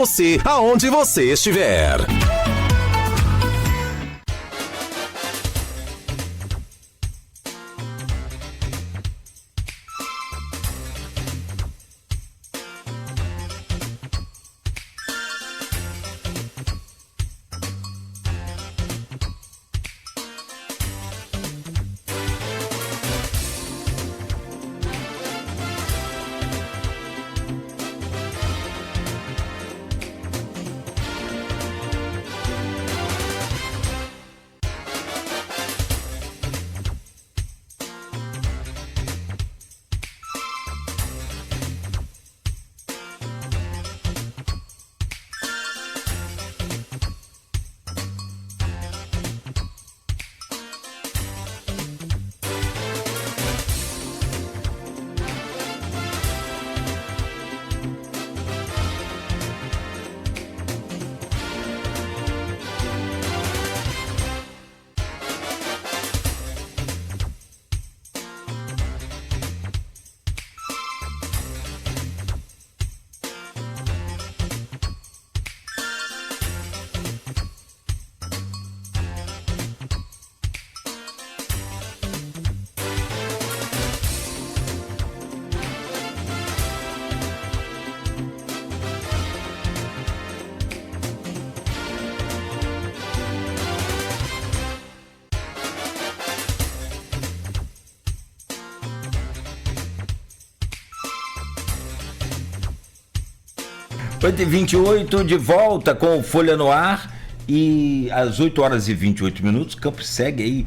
Você, aonde você estiver. Oito e 28 de volta com o Folha no Ar e às 8 horas e 28 minutos, Campos segue aí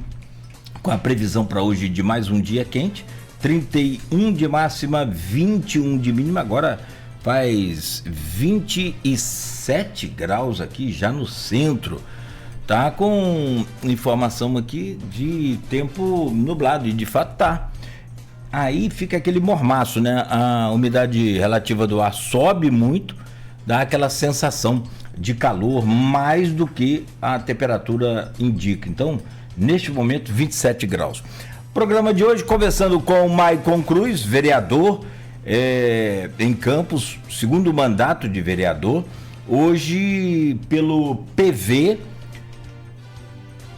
com a previsão para hoje de mais um dia quente, 31 de máxima, 21 de mínima, agora faz 27 graus aqui já no centro, tá com informação aqui de tempo nublado e de fato tá. Aí fica aquele mormaço, né? A umidade relativa do ar sobe muito, dá aquela sensação de calor mais do que a temperatura indica. Então, neste momento, 27 graus. Programa de hoje, conversando com o Maicon Cruz, vereador em Campos, segundo mandato de vereador, hoje pelo PV,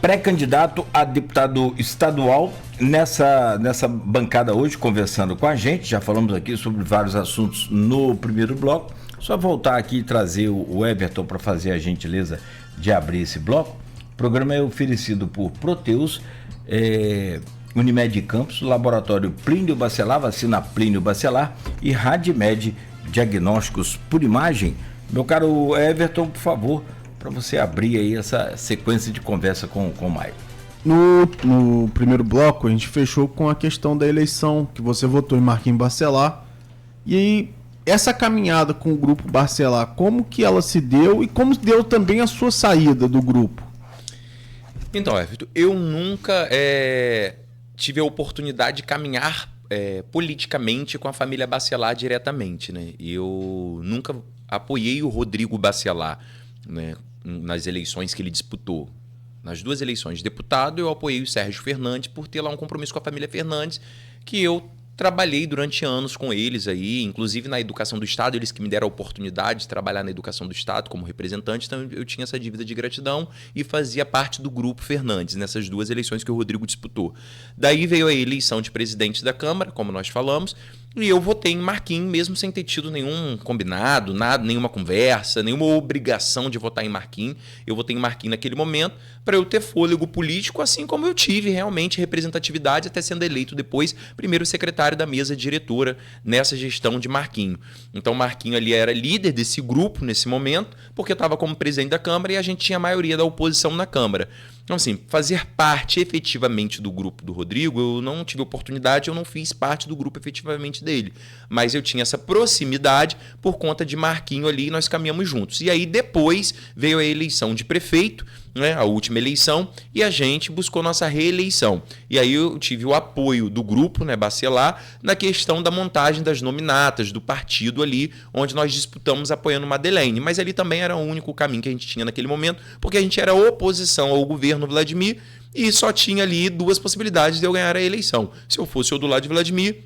pré-candidato a deputado estadual, nessa bancada hoje, conversando com a gente. Já falamos aqui sobre vários assuntos no primeiro bloco. Só voltar aqui e trazer o Everton para fazer a gentileza de abrir esse bloco. O programa é oferecido por Proteus, Unimed Campos, Laboratório Plínio Bacelar, Vacina Plínio Bacelar e Radimed Diagnósticos por Imagem. Meu caro Everton, por favor, para você abrir aí essa sequência de conversa com o Maicon. No primeiro bloco, a gente fechou com a questão da eleição, que você votou em Marquinhos Bacelar. E aí, essa caminhada com o grupo Bacelar, como que ela se deu e como deu também a sua saída do grupo? Então, Everton, eu nunca tive a oportunidade de caminhar politicamente com a família Bacelar diretamente, né? Eu nunca apoiei o Rodrigo Bacelar, né, nas eleições que ele disputou. Nas duas eleições de deputado, eu apoiei o Sérgio Fernandes por ter lá um compromisso com a família Fernandes, que eu trabalhei durante anos com eles aí, inclusive na educação do Estado, eles que me deram a oportunidade de trabalhar na educação do Estado como representante, então eu tinha essa dívida de gratidão e fazia parte do grupo Fernandes nessas duas eleições que o Rodrigo disputou. Daí veio a eleição de presidente da Câmara, como nós falamos, e eu votei em Marquinhos, mesmo sem ter tido nenhum combinado, nada, nenhuma conversa, nenhuma obrigação de votar em Marquinhos. Eu votei em Marquinhos naquele momento para eu ter fôlego político, assim como eu tive realmente representatividade, até sendo eleito depois primeiro secretário da mesa diretora nessa gestão de Marquinhos. Então Marquinhos ali era líder desse grupo nesse momento, porque eu estava como presidente da Câmara e a gente tinha a maioria da oposição na Câmara. Então, assim, fazer parte efetivamente do grupo do Rodrigo, eu não tive oportunidade, eu não fiz parte do grupo efetivamente dele. Mas eu tinha essa proximidade por conta de Marquinhos ali e nós caminhamos juntos. E aí depois veio a eleição de prefeito, né, a última eleição, e a gente buscou nossa reeleição. E aí eu tive o apoio do grupo, né, Bacelar, na questão da montagem das nominatas do partido ali, onde nós disputamos apoiando Madeleine. Mas ali também era o único caminho que a gente tinha naquele momento, porque a gente era oposição ao governo Vladimir e só tinha ali duas possibilidades de eu ganhar a eleição. Se eu fosse o do lado de Vladimir,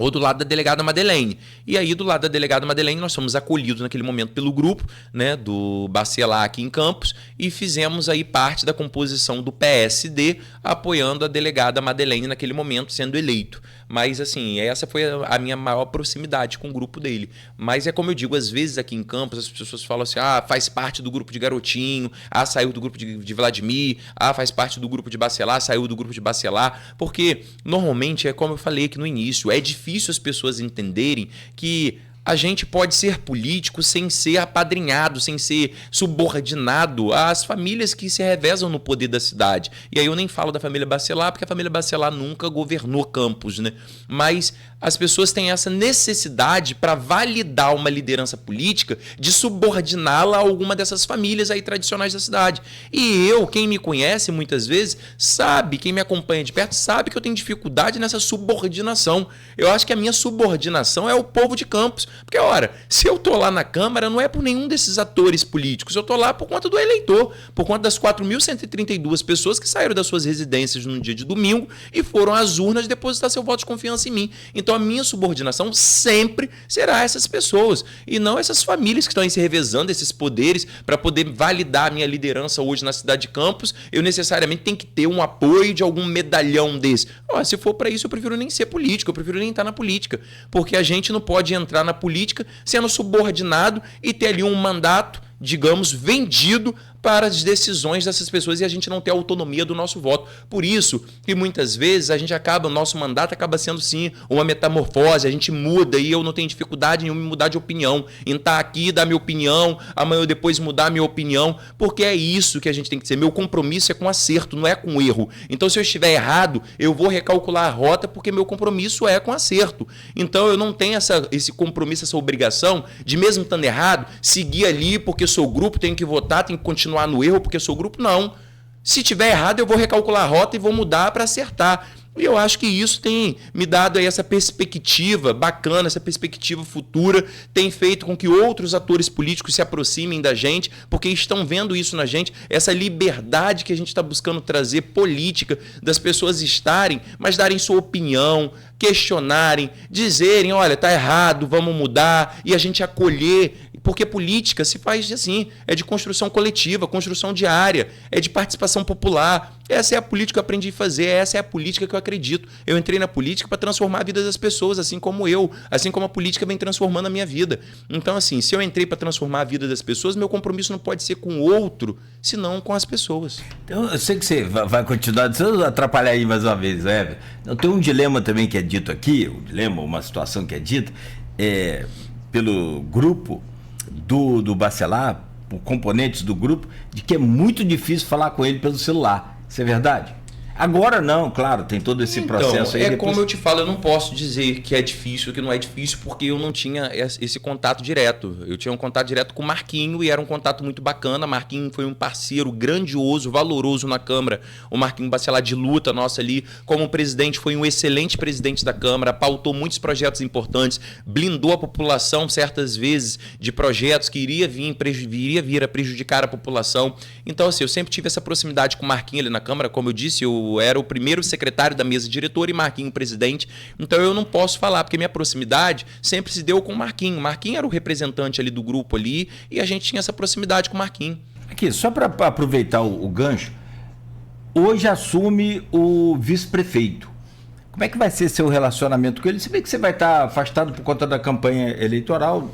ou do lado da delegada Madeleine. E aí, do lado da delegada Madeleine, nós fomos acolhidos naquele momento pelo grupo, né, do Bacelar aqui em Campos, e fizemos aí parte da composição do PSD, apoiando a delegada Madeleine naquele momento, sendo eleito. Mas, assim, essa foi a minha maior proximidade com o grupo dele. Mas é como eu digo, às vezes aqui em Campos, as pessoas falam assim, faz parte do grupo de Garotinho, saiu do grupo de Vladimir, faz parte do grupo de Bacelar, saiu do grupo de Bacelar, porque, normalmente, é como eu falei aqui no início, é difícil as pessoas entenderem que a gente pode ser político sem ser apadrinhado, sem ser subordinado às famílias que se revezam no poder da cidade. E aí eu nem falo da família Bacelar, porque a família Bacelar nunca governou Campos, né? Mas as pessoas têm essa necessidade para validar uma liderança política de subordiná-la a alguma dessas famílias aí tradicionais da cidade. E eu, quem me conhece muitas vezes, sabe, quem me acompanha de perto, sabe que eu tenho dificuldade nessa subordinação. Eu acho que a minha subordinação é o povo de Campos. Porque, ora, se eu tô lá na Câmara, não é por nenhum desses atores políticos, eu tô lá por conta do eleitor, por conta das 4.132 pessoas que saíram das suas residências no dia de domingo e foram às urnas depositar seu voto de confiança em mim. Então a minha subordinação sempre será essas pessoas, e não essas famílias que estão aí se revezando, esses poderes, para poder validar a minha liderança hoje na cidade de Campos. Eu necessariamente tenho que ter um apoio de algum medalhão desse. Se for para isso, eu prefiro nem ser político, eu prefiro nem estar na política, porque a gente não pode entrar na política sendo subordinado e ter ali um mandato, digamos, vendido para as decisões dessas pessoas, e a gente não ter a autonomia do nosso voto. Por isso que muitas vezes o nosso mandato acaba sendo sim uma metamorfose, a gente muda, e eu não tenho dificuldade em me mudar de opinião, em estar aqui, dar minha opinião, amanhã eu depois mudar a minha opinião, porque é isso que a gente tem que ser. Meu compromisso é com acerto, não é com erro. Então, se eu estiver errado, eu vou recalcular a rota, porque meu compromisso é com acerto. Então, eu não tenho esse compromisso, essa obrigação de, mesmo estando errado, seguir ali porque sou grupo, tenho que votar, tenho que continuar no erro porque sou grupo. Não. Se tiver errado, eu vou recalcular a rota e vou mudar para acertar. E eu acho que isso tem me dado aí essa perspectiva bacana, essa perspectiva futura, tem feito com que outros atores políticos se aproximem da gente, porque estão vendo isso na gente, essa liberdade que a gente está buscando trazer política, das pessoas estarem, mas darem sua opinião, questionarem, dizerem, olha, tá errado, vamos mudar, e a gente acolher, porque política se faz assim, é de construção coletiva, construção diária, é de participação popular. Essa é a política que eu aprendi a fazer, essa é a política que eu acredito. Eu entrei na política para transformar a vida das pessoas, assim como a política vem transformando a minha vida. Então, assim, se eu entrei para transformar a vida das pessoas, meu compromisso não pode ser com o outro, senão com as pessoas. Então, eu sei que você vai continuar, deixa eu atrapalhar aí mais uma vez, Hever. Tem um dilema também que é dito aqui, uma situação que é dita pelo grupo do Bacelar, por componentes do grupo, de que é muito difícil falar com ele pelo celular. Isso é verdade? Agora não, claro, tem todo esse processo aí. Como eu te falo, eu não posso dizer que é difícil, que não é difícil, porque eu não tinha esse contato direto. Eu tinha um contato direto com o Marquinho e era um contato muito bacana. Marquinho foi um parceiro grandioso, valoroso na Câmara. O Marquinho Bacelar de luta nossa ali, como presidente, foi um excelente presidente da Câmara, pautou muitos projetos importantes, blindou a população certas vezes de projetos que iria vir a prejudicar a população. Então, assim, eu sempre tive essa proximidade com o Marquinho ali na Câmara. Como eu disse, eu era o primeiro secretário da mesa diretora e Marquinho presidente. Então eu não posso falar, porque minha proximidade sempre se deu com o Marquinho. O Marquinho era o representante ali do grupo ali e a gente tinha essa proximidade com o Marquinho. Aqui, só para aproveitar o gancho, hoje assume o vice-prefeito. Como é que vai ser seu relacionamento com ele? Se bem que você vai estar afastado por conta da campanha eleitoral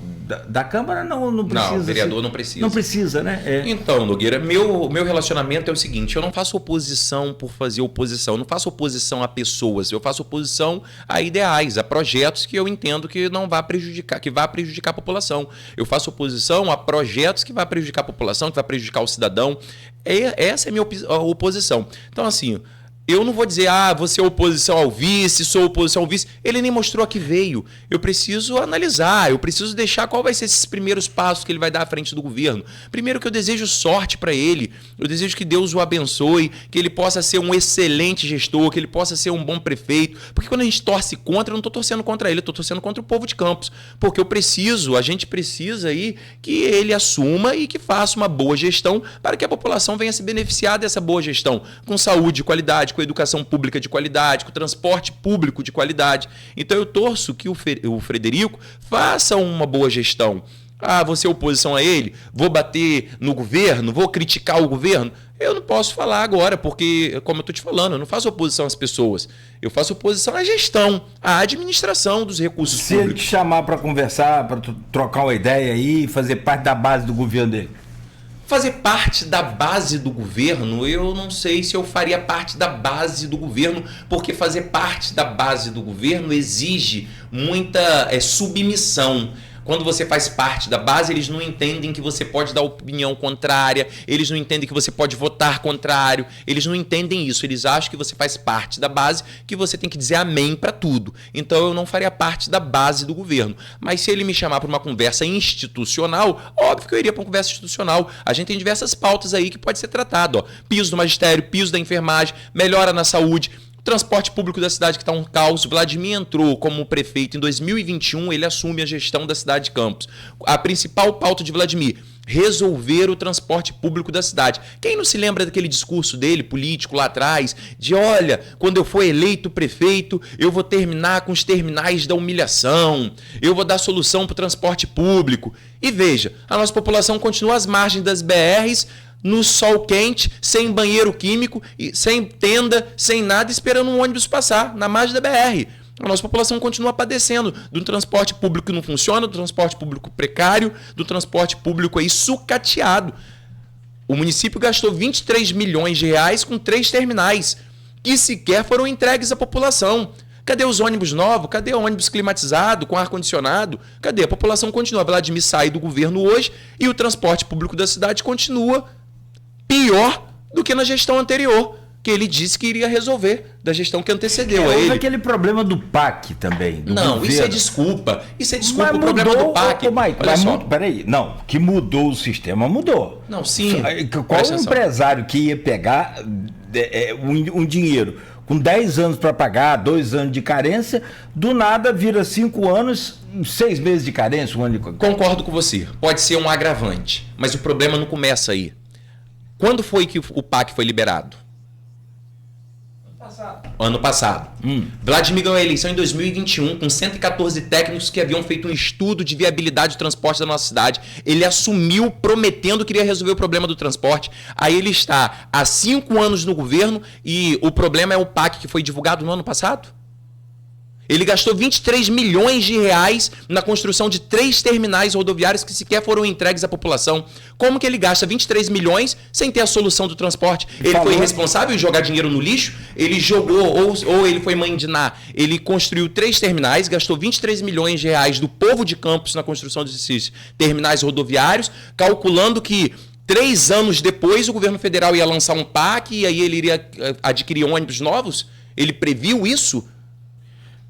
da Câmara, não precisa. Não, o vereador não precisa. Não precisa, né? Então, Nogueira, meu relacionamento é o seguinte, eu não faço oposição por fazer oposição, eu não faço oposição a pessoas, eu faço oposição a ideais, a projetos que eu entendo que não vá prejudicar, que vá prejudicar a população. Eu faço oposição a projetos que vá prejudicar a população, que vá prejudicar o cidadão. Essa é a minha oposição. Então, assim, eu não vou dizer, você é oposição ao vice, sou oposição ao vice. Ele nem mostrou a que veio. Eu preciso analisar, eu preciso deixar qual vai ser esses primeiros passos que ele vai dar à frente do governo. Primeiro que eu desejo sorte para ele, eu desejo que Deus o abençoe, que ele possa ser um excelente gestor, que ele possa ser um bom prefeito. Porque quando a gente torce contra, eu não estou torcendo contra ele, eu estou torcendo contra o povo de Campos. Porque a gente precisa aí que ele assuma e que faça uma boa gestão para que a população venha se beneficiar dessa boa gestão, com saúde, qualidade, com educação pública de qualidade, com transporte público de qualidade. Então eu torço que o Frederico faça uma boa gestão. Ah, vou ser oposição a ele? Vou bater no governo? Vou criticar o governo? Eu não posso falar agora, porque, como eu estou te falando, eu não faço oposição às pessoas. Eu faço oposição à gestão, à administração dos recursos Se ele públicos. te chamar para conversar, para trocar uma ideia aí, fazer parte da base do governo dele. Fazer parte da base do governo, eu não sei se eu faria parte da base do governo, porque fazer parte da base do governo exige muita submissão. Quando você faz parte da base, eles não entendem que você pode dar opinião contrária, eles não entendem que você pode votar contrário, eles não entendem isso, eles acham que você faz parte da base, que você tem que dizer amém para tudo. Então eu não faria parte da base do governo. Mas se ele me chamar para uma conversa institucional, óbvio que eu iria para uma conversa institucional. A gente tem diversas pautas aí que pode ser tratado. Ó. Piso do magistério, piso da enfermagem, melhora na saúde, transporte público da cidade que está um caos. Vladimir entrou como prefeito em 2021, ele assume a gestão da cidade de Campos. A principal pauta de Vladimir, resolver o transporte público da cidade. Quem não se lembra daquele discurso dele, político, lá atrás, de olha, quando eu for eleito prefeito, eu vou terminar com os terminais da humilhação, eu vou dar solução para o transporte público. E veja, a nossa população continua às margens das BRs, no sol quente, sem banheiro químico, sem tenda, sem nada, esperando um ônibus passar na margem da BR. A nossa população continua padecendo do transporte público que não funciona, do transporte público precário, do transporte público aí sucateado. O município gastou 23 milhões de reais com 3 terminais, que sequer foram entregues à população. Cadê os ônibus novos? Cadê o ônibus climatizado, com ar-condicionado? Cadê? A população continua. Vladimir sai do governo hoje e o transporte público da cidade continua pior do que na gestão anterior, que ele disse que iria resolver, da gestão que antecedeu a Houve ele. aquele problema do PAC também. Do Não, governo. isso é desculpa. Isso é desculpa. Mas O problema mudou, do PAC. ô, Mike, Olha mas só. peraí, não, que mudou o sistema, mudou. Não, sim. Qual Presta atenção. empresário que ia pegar um dinheiro com 10 anos para pagar, 2 anos de carência, do nada vira 5 anos, 6 meses de carência, 1 ano de... Concordo com você. Pode ser um agravante, mas o problema não começa aí. Quando foi que o PAC foi liberado? Ano passado. Vladimir ganhou a eleição em 2021 com 114 técnicos que haviam feito um estudo de viabilidade de transporte da nossa cidade. Ele assumiu prometendo que iria resolver o problema do transporte. Aí ele está há 5 anos no governo e o problema é o PAC que foi divulgado no ano passado? Ele gastou 23 milhões de reais na construção de 3 terminais rodoviários que sequer foram entregues à população. Como que ele gasta 23 milhões sem ter a solução do transporte? Ele foi responsável em jogar dinheiro no lixo? Ele jogou, ou ele foi mãe de Ná. Ele construiu 3 terminais, gastou 23 milhões de reais do povo de Campos na construção desses terminais rodoviários, calculando que 3 anos depois o governo federal ia lançar um PAC e aí ele iria adquirir ônibus novos? Ele previu isso?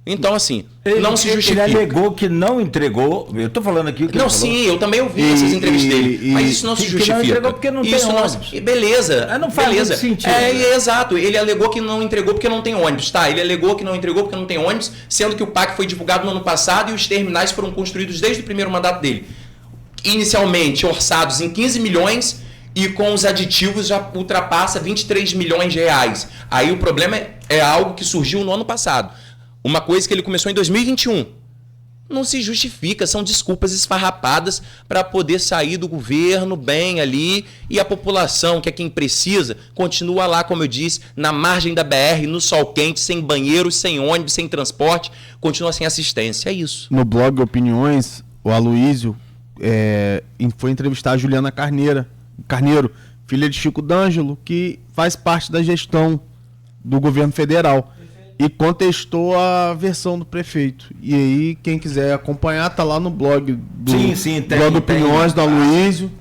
Então, assim, não se justifica. Ele alegou que não entregou. Eu tô falando aqui o que não, ele falou. sim, eu também ouvi essas entrevistas dele. Mas isso não se justifica. Que não entregou porque não isso tem não, ônibus. Beleza. Não faz beleza. muito sentido. Exato. Ele alegou que não entregou porque não tem ônibus. Tá, ele alegou que não entregou porque não tem ônibus, sendo que o PAC foi divulgado no ano passado e os terminais foram construídos desde o primeiro mandato dele. Inicialmente orçados em 15 milhões e com os aditivos já ultrapassa 23 milhões de reais. Aí o problema é algo que surgiu no ano passado. Uma coisa que ele começou em 2021. Não se justifica, são desculpas esfarrapadas para poder sair do governo bem ali e a população, que é quem precisa, continua lá, como eu disse, na margem da BR, no sol quente, sem banheiro, sem ônibus, sem transporte, continua sem assistência, é isso. No blog Opiniões, o Aloísio foi entrevistar a Juliana Carneiro, filha de Chico D'Angelo, que faz parte da gestão do governo federal. E contestou a versão do prefeito. E aí, quem quiser acompanhar, tá lá no blog do blog Opiniões do Aloísio.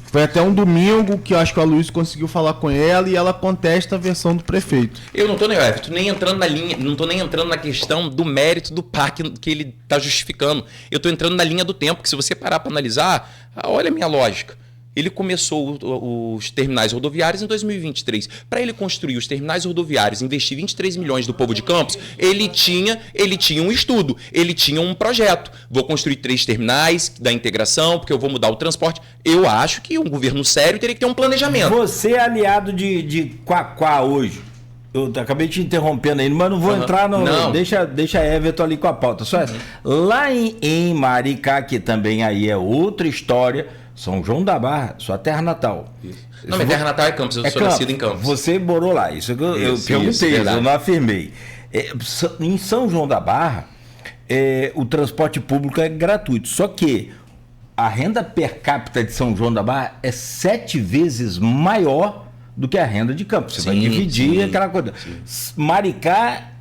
Foi até um domingo que eu acho que o Aloísio conseguiu falar com ela e ela contesta a versão do prefeito. Eu não tô nem entrando na linha, não tô nem entrando na questão do mérito do PAC que ele tá justificando. Eu tô entrando na linha do tempo, que se você parar para analisar, olha a minha lógica. Ele começou os terminais rodoviários em 2023. Para ele construir os terminais rodoviários, investir 23 milhões do povo de Campos, ele tinha um estudo, ele tinha um projeto. Vou construir 3 terminais da integração, porque eu vou mudar o transporte. Eu acho que um governo sério teria que ter um planejamento. Você é aliado de Quaquá hoje. Eu acabei te interrompendo aí, mas não vou entrar no. Não. Deixa a Everton ali com a pauta. Só essa. Lá em Maricá, que também aí é outra história, São João da Barra, sua terra natal. Não, minha terra natal é Campos, eu sou nascido em Campos. Você morou lá, isso que eu perguntei, eu não afirmei. Em São João da Barra, o transporte público é gratuito, só que a renda per capita de São João da Barra é 7 vezes maior do que a renda de Campos. Você vai dividir aquela coisa. Maricá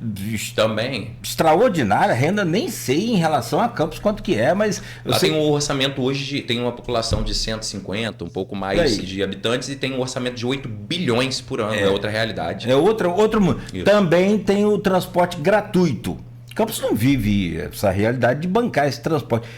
também. Extraordinária, renda nem sei em relação a Campos quanto que é, mas... Lá tem um orçamento hoje, tem uma população de 150, um pouco mais de habitantes, e tem um orçamento de 8 bilhões por ano, é outra realidade. É outro mundo. Também tem o transporte gratuito. Campos não vive essa realidade de bancar esse transporte.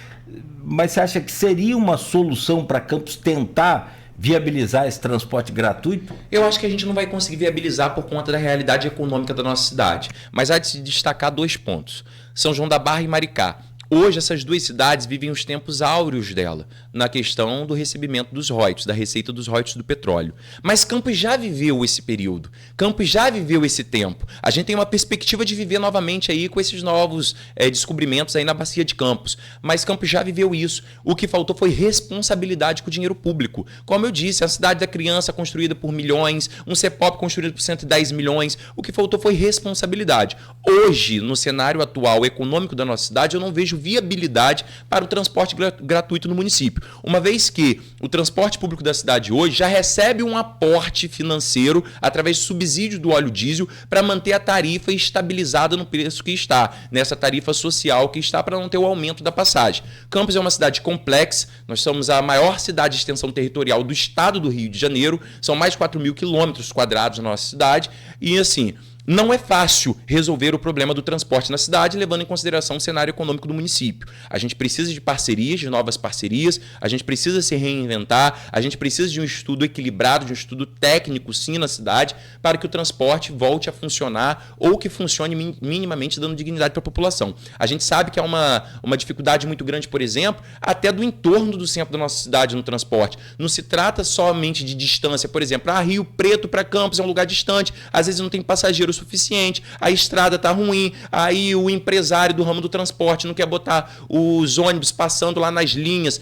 Mas você acha que seria uma solução para Campos tentar viabilizar esse transporte gratuito? Eu acho que a gente não vai conseguir viabilizar por conta da realidade econômica da nossa cidade. Mas há de se destacar 2 pontos. São João da Barra e Maricá. Hoje, essas 2 cidades vivem os tempos áureos dela, na questão do recebimento dos royalties, da receita dos royalties do petróleo. Mas Campos já viveu esse período. Campos já viveu esse tempo. A gente tem uma perspectiva de viver novamente aí com esses novos descobrimentos aí na bacia de Campos. Mas Campos já viveu isso. O que faltou foi responsabilidade com o dinheiro público. Como eu disse, a cidade da criança construída por milhões, um CEPOP construído por 110 milhões. O que faltou foi responsabilidade. Hoje, no cenário atual econômico da nossa cidade, eu não vejo viabilidade para o transporte gratuito no município. Uma vez que o transporte público da cidade hoje já recebe um aporte financeiro através do subsídio do óleo diesel para manter a tarifa estabilizada no preço que está, nessa tarifa social que está, para não ter o aumento da passagem. Campos é uma cidade complexa, nós somos a maior cidade de extensão territorial do estado do Rio de Janeiro, são mais de 4.000 quilômetros quadrados na nossa cidade, e assim, não é fácil resolver o problema do transporte na cidade, levando em consideração o cenário econômico do município. A gente precisa de parcerias, de novas parcerias, a gente precisa se reinventar, a gente precisa de um estudo equilibrado, de um estudo técnico, sim, na cidade, para que o transporte volte a funcionar ou que funcione minimamente dando dignidade para a população. A gente sabe que há uma dificuldade muito grande, por exemplo, até do entorno do centro da nossa cidade no transporte. Não se trata somente de distância, por exemplo, Rio Preto para Campos é um lugar distante, às vezes não tem passageiro suficiente, a estrada está ruim, aí o empresário do ramo do transporte não quer botar os ônibus passando lá nas linhas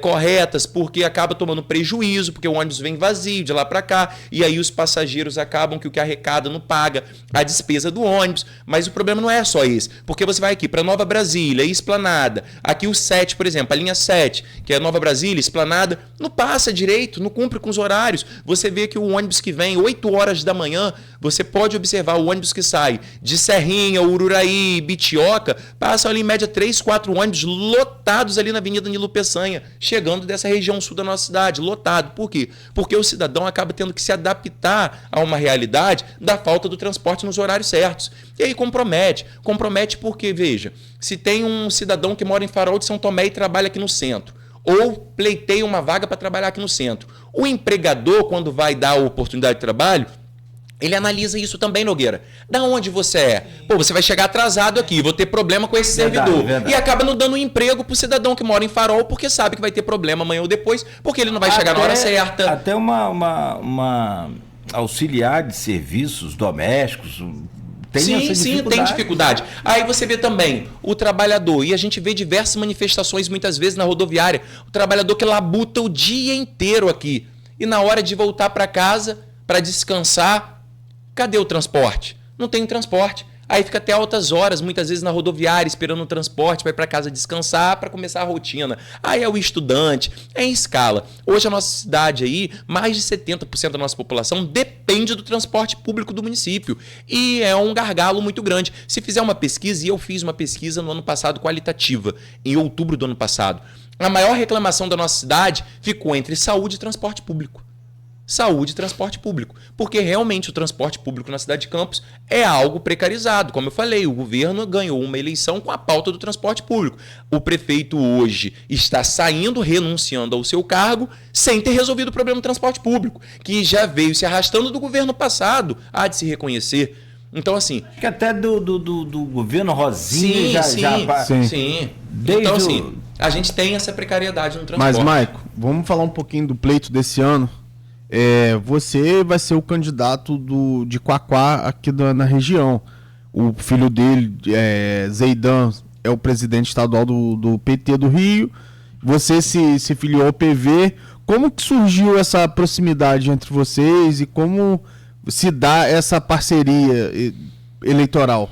corretas, porque acaba tomando prejuízo, porque o ônibus vem vazio de lá para cá, e aí os passageiros acabam que o que arrecada não paga a despesa do ônibus. Mas o problema não é só esse, porque você vai aqui para Nova Brasília, Esplanada, aqui o 7, por exemplo, a linha 7, que é Nova Brasília, Esplanada, não passa direito, não cumpre com os horários. Você vê que o ônibus que vem 8 horas da manhã, você pode observar o ônibus que sai de Serrinha, Ururaí, Bitioca, passam ali em média 3, 4 ônibus lotados ali na Avenida Nilo Peçanha, chegando dessa região sul da nossa cidade, lotado. Por quê? Porque o cidadão acaba tendo que se adaptar a uma realidade da falta do transporte nos horários certos. E aí compromete. Compromete porque, veja, se tem um cidadão que mora em Farol de São Tomé e trabalha aqui no centro, ou pleiteia uma vaga para trabalhar aqui no centro, o empregador, quando vai dar a oportunidade de trabalho, ele analisa isso também, Nogueira. Da onde você é? Pô, você vai chegar atrasado aqui, vou ter problema com esse servidor. Verdade. E acaba não dando um emprego pro cidadão que mora em Farol, porque sabe que vai ter problema amanhã ou depois, porque ele não vai chegar na hora certa. Até uma auxiliar de serviços domésticos Sim, tem dificuldade. Aí você vê também o trabalhador, e a gente vê diversas manifestações muitas vezes na rodoviária, o trabalhador que labuta o dia inteiro aqui, e na hora de voltar para casa, para descansar, cadê o transporte? Não tem transporte. Aí fica até altas horas, muitas vezes na rodoviária, esperando o transporte, vai para casa descansar para começar a rotina. Aí é o estudante, é em escala. Hoje a nossa cidade aí, mais de 70% da nossa população depende do transporte público do município. E é um gargalo muito grande. Se fizer uma pesquisa, e eu fiz uma pesquisa no ano passado qualitativa, em outubro do ano passado, a maior reclamação da nossa cidade ficou entre saúde e transporte público. Saúde e transporte público, porque realmente o transporte público na cidade de Campos é algo precarizado. Como eu falei, o governo ganhou uma eleição com a pauta do transporte público. O prefeito hoje está saindo, renunciando ao seu cargo, sem ter resolvido o problema do transporte público, que já veio se arrastando do governo passado, há de se reconhecer. Então, assim... Acho que até do governo Rosinha Sim. Então, assim, a gente tem essa precariedade no transporte. Mas, Maico, vamos falar um pouquinho do pleito desse ano. você vai ser o candidato de Quaquá aqui na região. O filho dele, Zeidan, é o presidente estadual do PT do Rio. Você se filiou ao PV. Como que surgiu essa proximidade entre vocês e como se dá essa parceria eleitoral?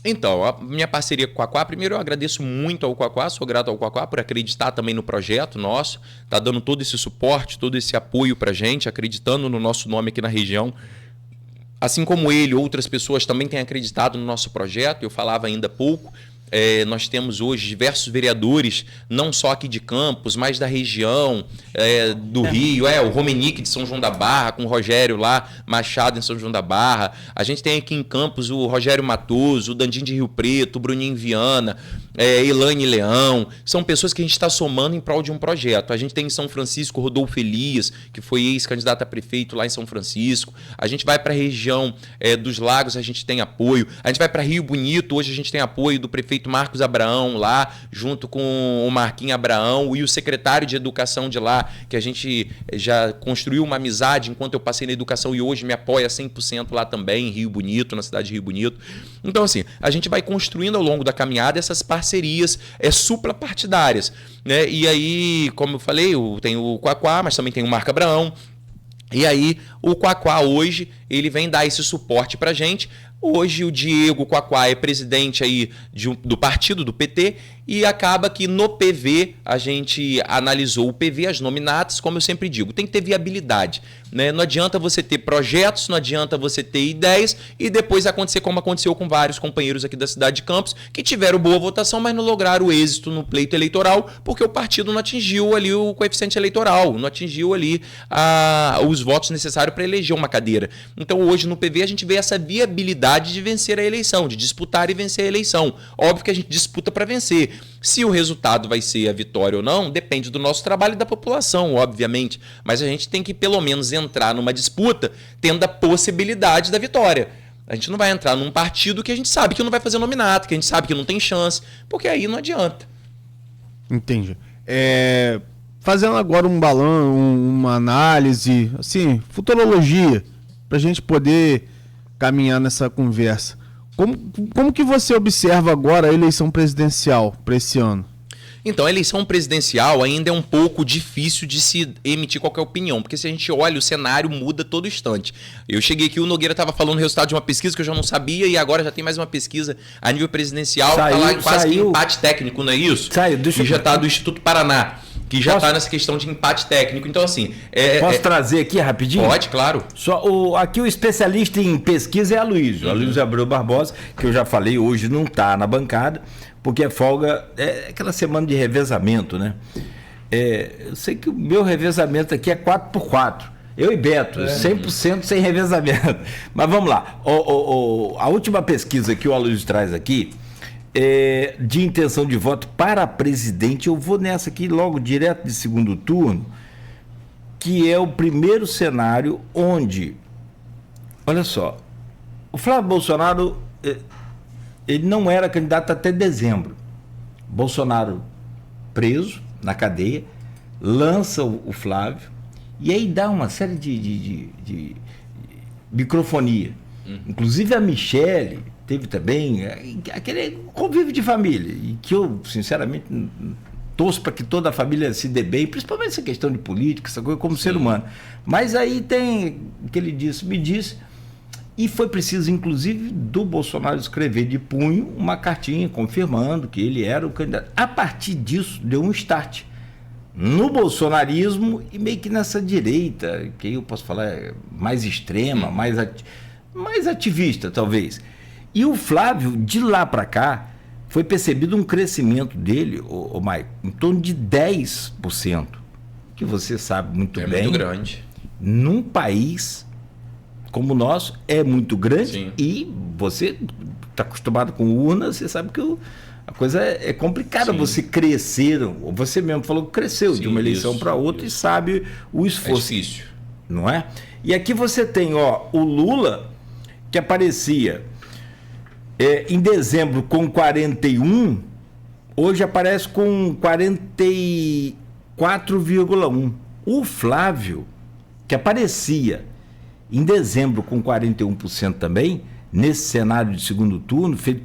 Então, a minha parceria com o Quaquá, primeiro eu agradeço muito ao Quaquá, sou grato ao Quaquá por acreditar também no projeto nosso, tá dando todo esse suporte, todo esse apoio pra gente, acreditando no nosso nome aqui na região. Assim como ele, outras pessoas também têm acreditado no nosso projeto, eu falava ainda há pouco. Nós temos hoje diversos vereadores, não só aqui de Campos, mas da região, do Rio, o Romenick de São João da Barra, com o Rogério lá, Machado em São João da Barra. A gente tem aqui em Campos o Rogério Matoso, o Dandim de Rio Preto, o Bruninho Viana, Elaine Leão. São pessoas que a gente está somando em prol de um projeto. A gente tem em São Francisco o Rodolfo Elias, que foi ex-candidato a prefeito lá em São Francisco. A gente vai para a região dos Lagos, a gente tem apoio. A gente vai para Rio Bonito, hoje a gente tem apoio do prefeito Marcos Abraão lá, junto com o Marquinhos Abraão e o secretário de educação de lá, que a gente já construiu uma amizade enquanto eu passei na educação e hoje me apoia 100% lá também, em Rio Bonito, na cidade de Rio Bonito. Então, assim, a gente vai construindo ao longo da caminhada essas parcerias suprapartidárias, né? E aí, como eu falei, tem o Quaquá, mas também tem o Marco Abraão. E aí, o Quaquá hoje, ele vem dar esse suporte pra gente. Hoje o Diego Quaquá é presidente aí do partido, do PT, e acaba que no PV a gente analisou o PV, as nominatas, como eu sempre digo, tem que ter viabilidade, né? Não adianta você ter projetos, não adianta você ter ideias e depois acontecer como aconteceu com vários companheiros aqui da cidade de Campos, que tiveram boa votação, mas não lograram o êxito no pleito eleitoral, porque o partido não atingiu ali o coeficiente eleitoral, não atingiu ali os votos necessários para eleger uma cadeira. Então hoje no PV a gente vê essa viabilidade de vencer a eleição, de disputar e vencer a eleição. Óbvio que a gente disputa para vencer. Se o resultado vai ser a vitória ou não, depende do nosso trabalho e da população, obviamente. Mas a gente tem que pelo menos entrar numa disputa tendo a possibilidade da vitória. A gente não vai entrar num partido que a gente sabe que não vai fazer nominato, que a gente sabe que não tem chance, porque aí não adianta. Entendi. Fazendo agora um balanço, uma análise, assim, futurologia, pra gente poder caminhar nessa conversa. Como que você observa agora a eleição presidencial para esse ano? Então, a eleição presidencial ainda é um pouco difícil de se emitir qualquer opinião, porque se a gente olha, o cenário muda todo instante. Eu cheguei aqui, o Nogueira estava falando o resultado de uma pesquisa que eu já não sabia, e agora já tem mais uma pesquisa a nível presidencial, está lá quase que empate técnico, não é isso? E já está do Instituto Paraná, que já está nessa questão de empate técnico. Então, assim... Posso trazer aqui rapidinho? Pode, claro. Aqui o especialista em pesquisa é Aloysio. Aloysio Abreu Barbosa, que eu já falei, hoje não está na bancada, porque é folga, aquela semana de revezamento, né? Eu sei que o meu revezamento aqui é 4x4. Eu e Beto, 100% sem revezamento. Mas vamos lá. A última pesquisa que o Aloysio traz aqui, de intenção de voto para presidente, eu vou nessa aqui logo direto de segundo turno, que é o primeiro cenário onde, olha só, o Flávio Bolsonaro, ele não era candidato até dezembro. Bolsonaro preso na cadeia, lança o Flávio, e aí dá uma série de microfonia. Inclusive a Michele teve também aquele convívio de família, e que eu, sinceramente, torço para que toda a família se dê bem, principalmente essa questão de política, essa coisa, como ser humano. Mas aí tem o que ele disse, me disse, e foi preciso, inclusive, do Bolsonaro escrever de punho uma cartinha confirmando que ele era o candidato. A partir disso, deu um start no bolsonarismo e meio que nessa direita, que eu posso falar mais extrema, mais ativista, talvez. E o Flávio, de lá para cá, foi percebido um crescimento dele, Maicon, em torno de 10%, que você sabe muito bem. É muito grande. Num país como o nosso, é muito grande. Sim. E você está acostumado com urna, você sabe que a coisa é complicada. Sim. Você crescer, você mesmo falou que cresceu. Sim, de uma eleição para outra e sabe o esforço. É difícil. Não é? E aqui você tem o Lula, que aparecia em dezembro com 41, hoje aparece com 44,1. O Flávio que aparecia em dezembro com 41% também, nesse cenário de segundo turno, feito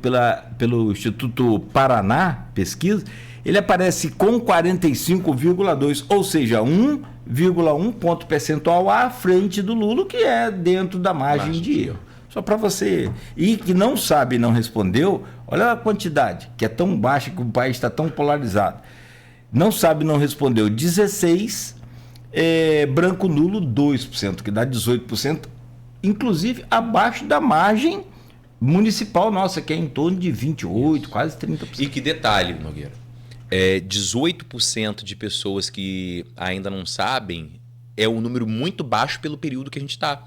pelo Instituto Paraná Pesquisa, ele aparece com 45,2%, ou seja, 1,1 ponto percentual à frente do Lula, que é dentro da margem de erro. Só para você. E que não sabe e não respondeu, olha a quantidade, que é tão baixa, que o país está tão polarizado. Não sabe e não respondeu 16%, branco nulo 2%, que dá 18%, inclusive abaixo da margem municipal nossa, que é em torno de 28%, quase 30%. E que detalhe, Nogueira, 18% de pessoas que ainda não sabem é um número muito baixo pelo período que a gente está.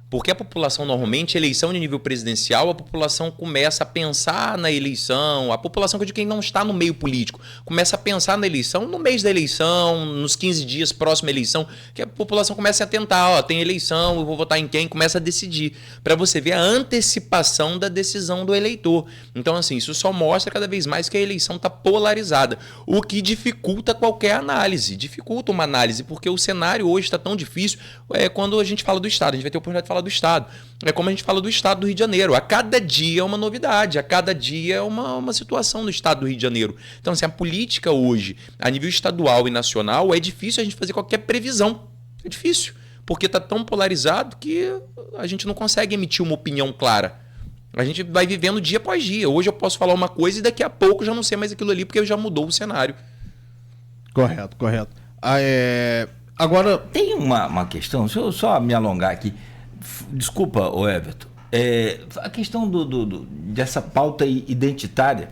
Porque a população, normalmente, eleição de nível presidencial, a população começa a pensar na eleição, a população de quem não está no meio político, começa a pensar na eleição no mês da eleição, nos 15 dias próximo à eleição, que a população começa a tentar, tem eleição, eu vou votar em quem, começa a decidir, para você ver a antecipação da decisão do eleitor. Então, assim, isso só mostra cada vez mais que a eleição está polarizada, o que dificulta qualquer análise, dificulta uma análise, porque o cenário hoje está tão difícil, quando a gente fala do Estado, a gente vai ter a oportunidade de falar do Estado. É como a gente fala do Estado do Rio de Janeiro. A cada dia é uma novidade, a cada dia é uma situação no Estado do Rio de Janeiro. Então, assim, a política hoje, a nível estadual e nacional, é difícil a gente fazer qualquer previsão. É difícil, porque está tão polarizado que a gente não consegue emitir uma opinião clara. A gente vai vivendo dia após dia. Hoje eu posso falar uma coisa e daqui a pouco eu já não sei mais aquilo ali, porque já mudou o cenário. Correto. Agora... Tem uma questão, deixa eu só me alongar aqui. Desculpa, Everton. A questão dessa pauta identitária,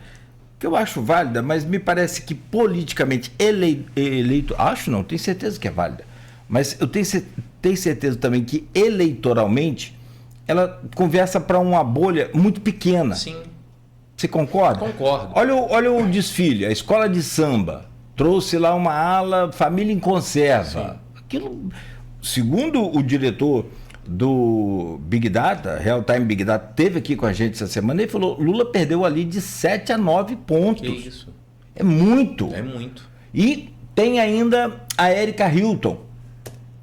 que eu acho válida, mas me parece que politicamente eleito... Acho não, tenho certeza que é válida. Mas eu tenho certeza também que eleitoralmente ela conversa para uma bolha muito pequena. Sim. Você concorda? Concordo. Olha o desfile, a escola de samba trouxe lá uma ala família em conserva. Sim. Aquilo, segundo o diretor do Big Data, Real Time Big Data, teve aqui com a gente essa semana, ele falou, Lula perdeu ali de 7 a 9 pontos. Que isso? É muito. É muito. E tem ainda a Erika Hilton.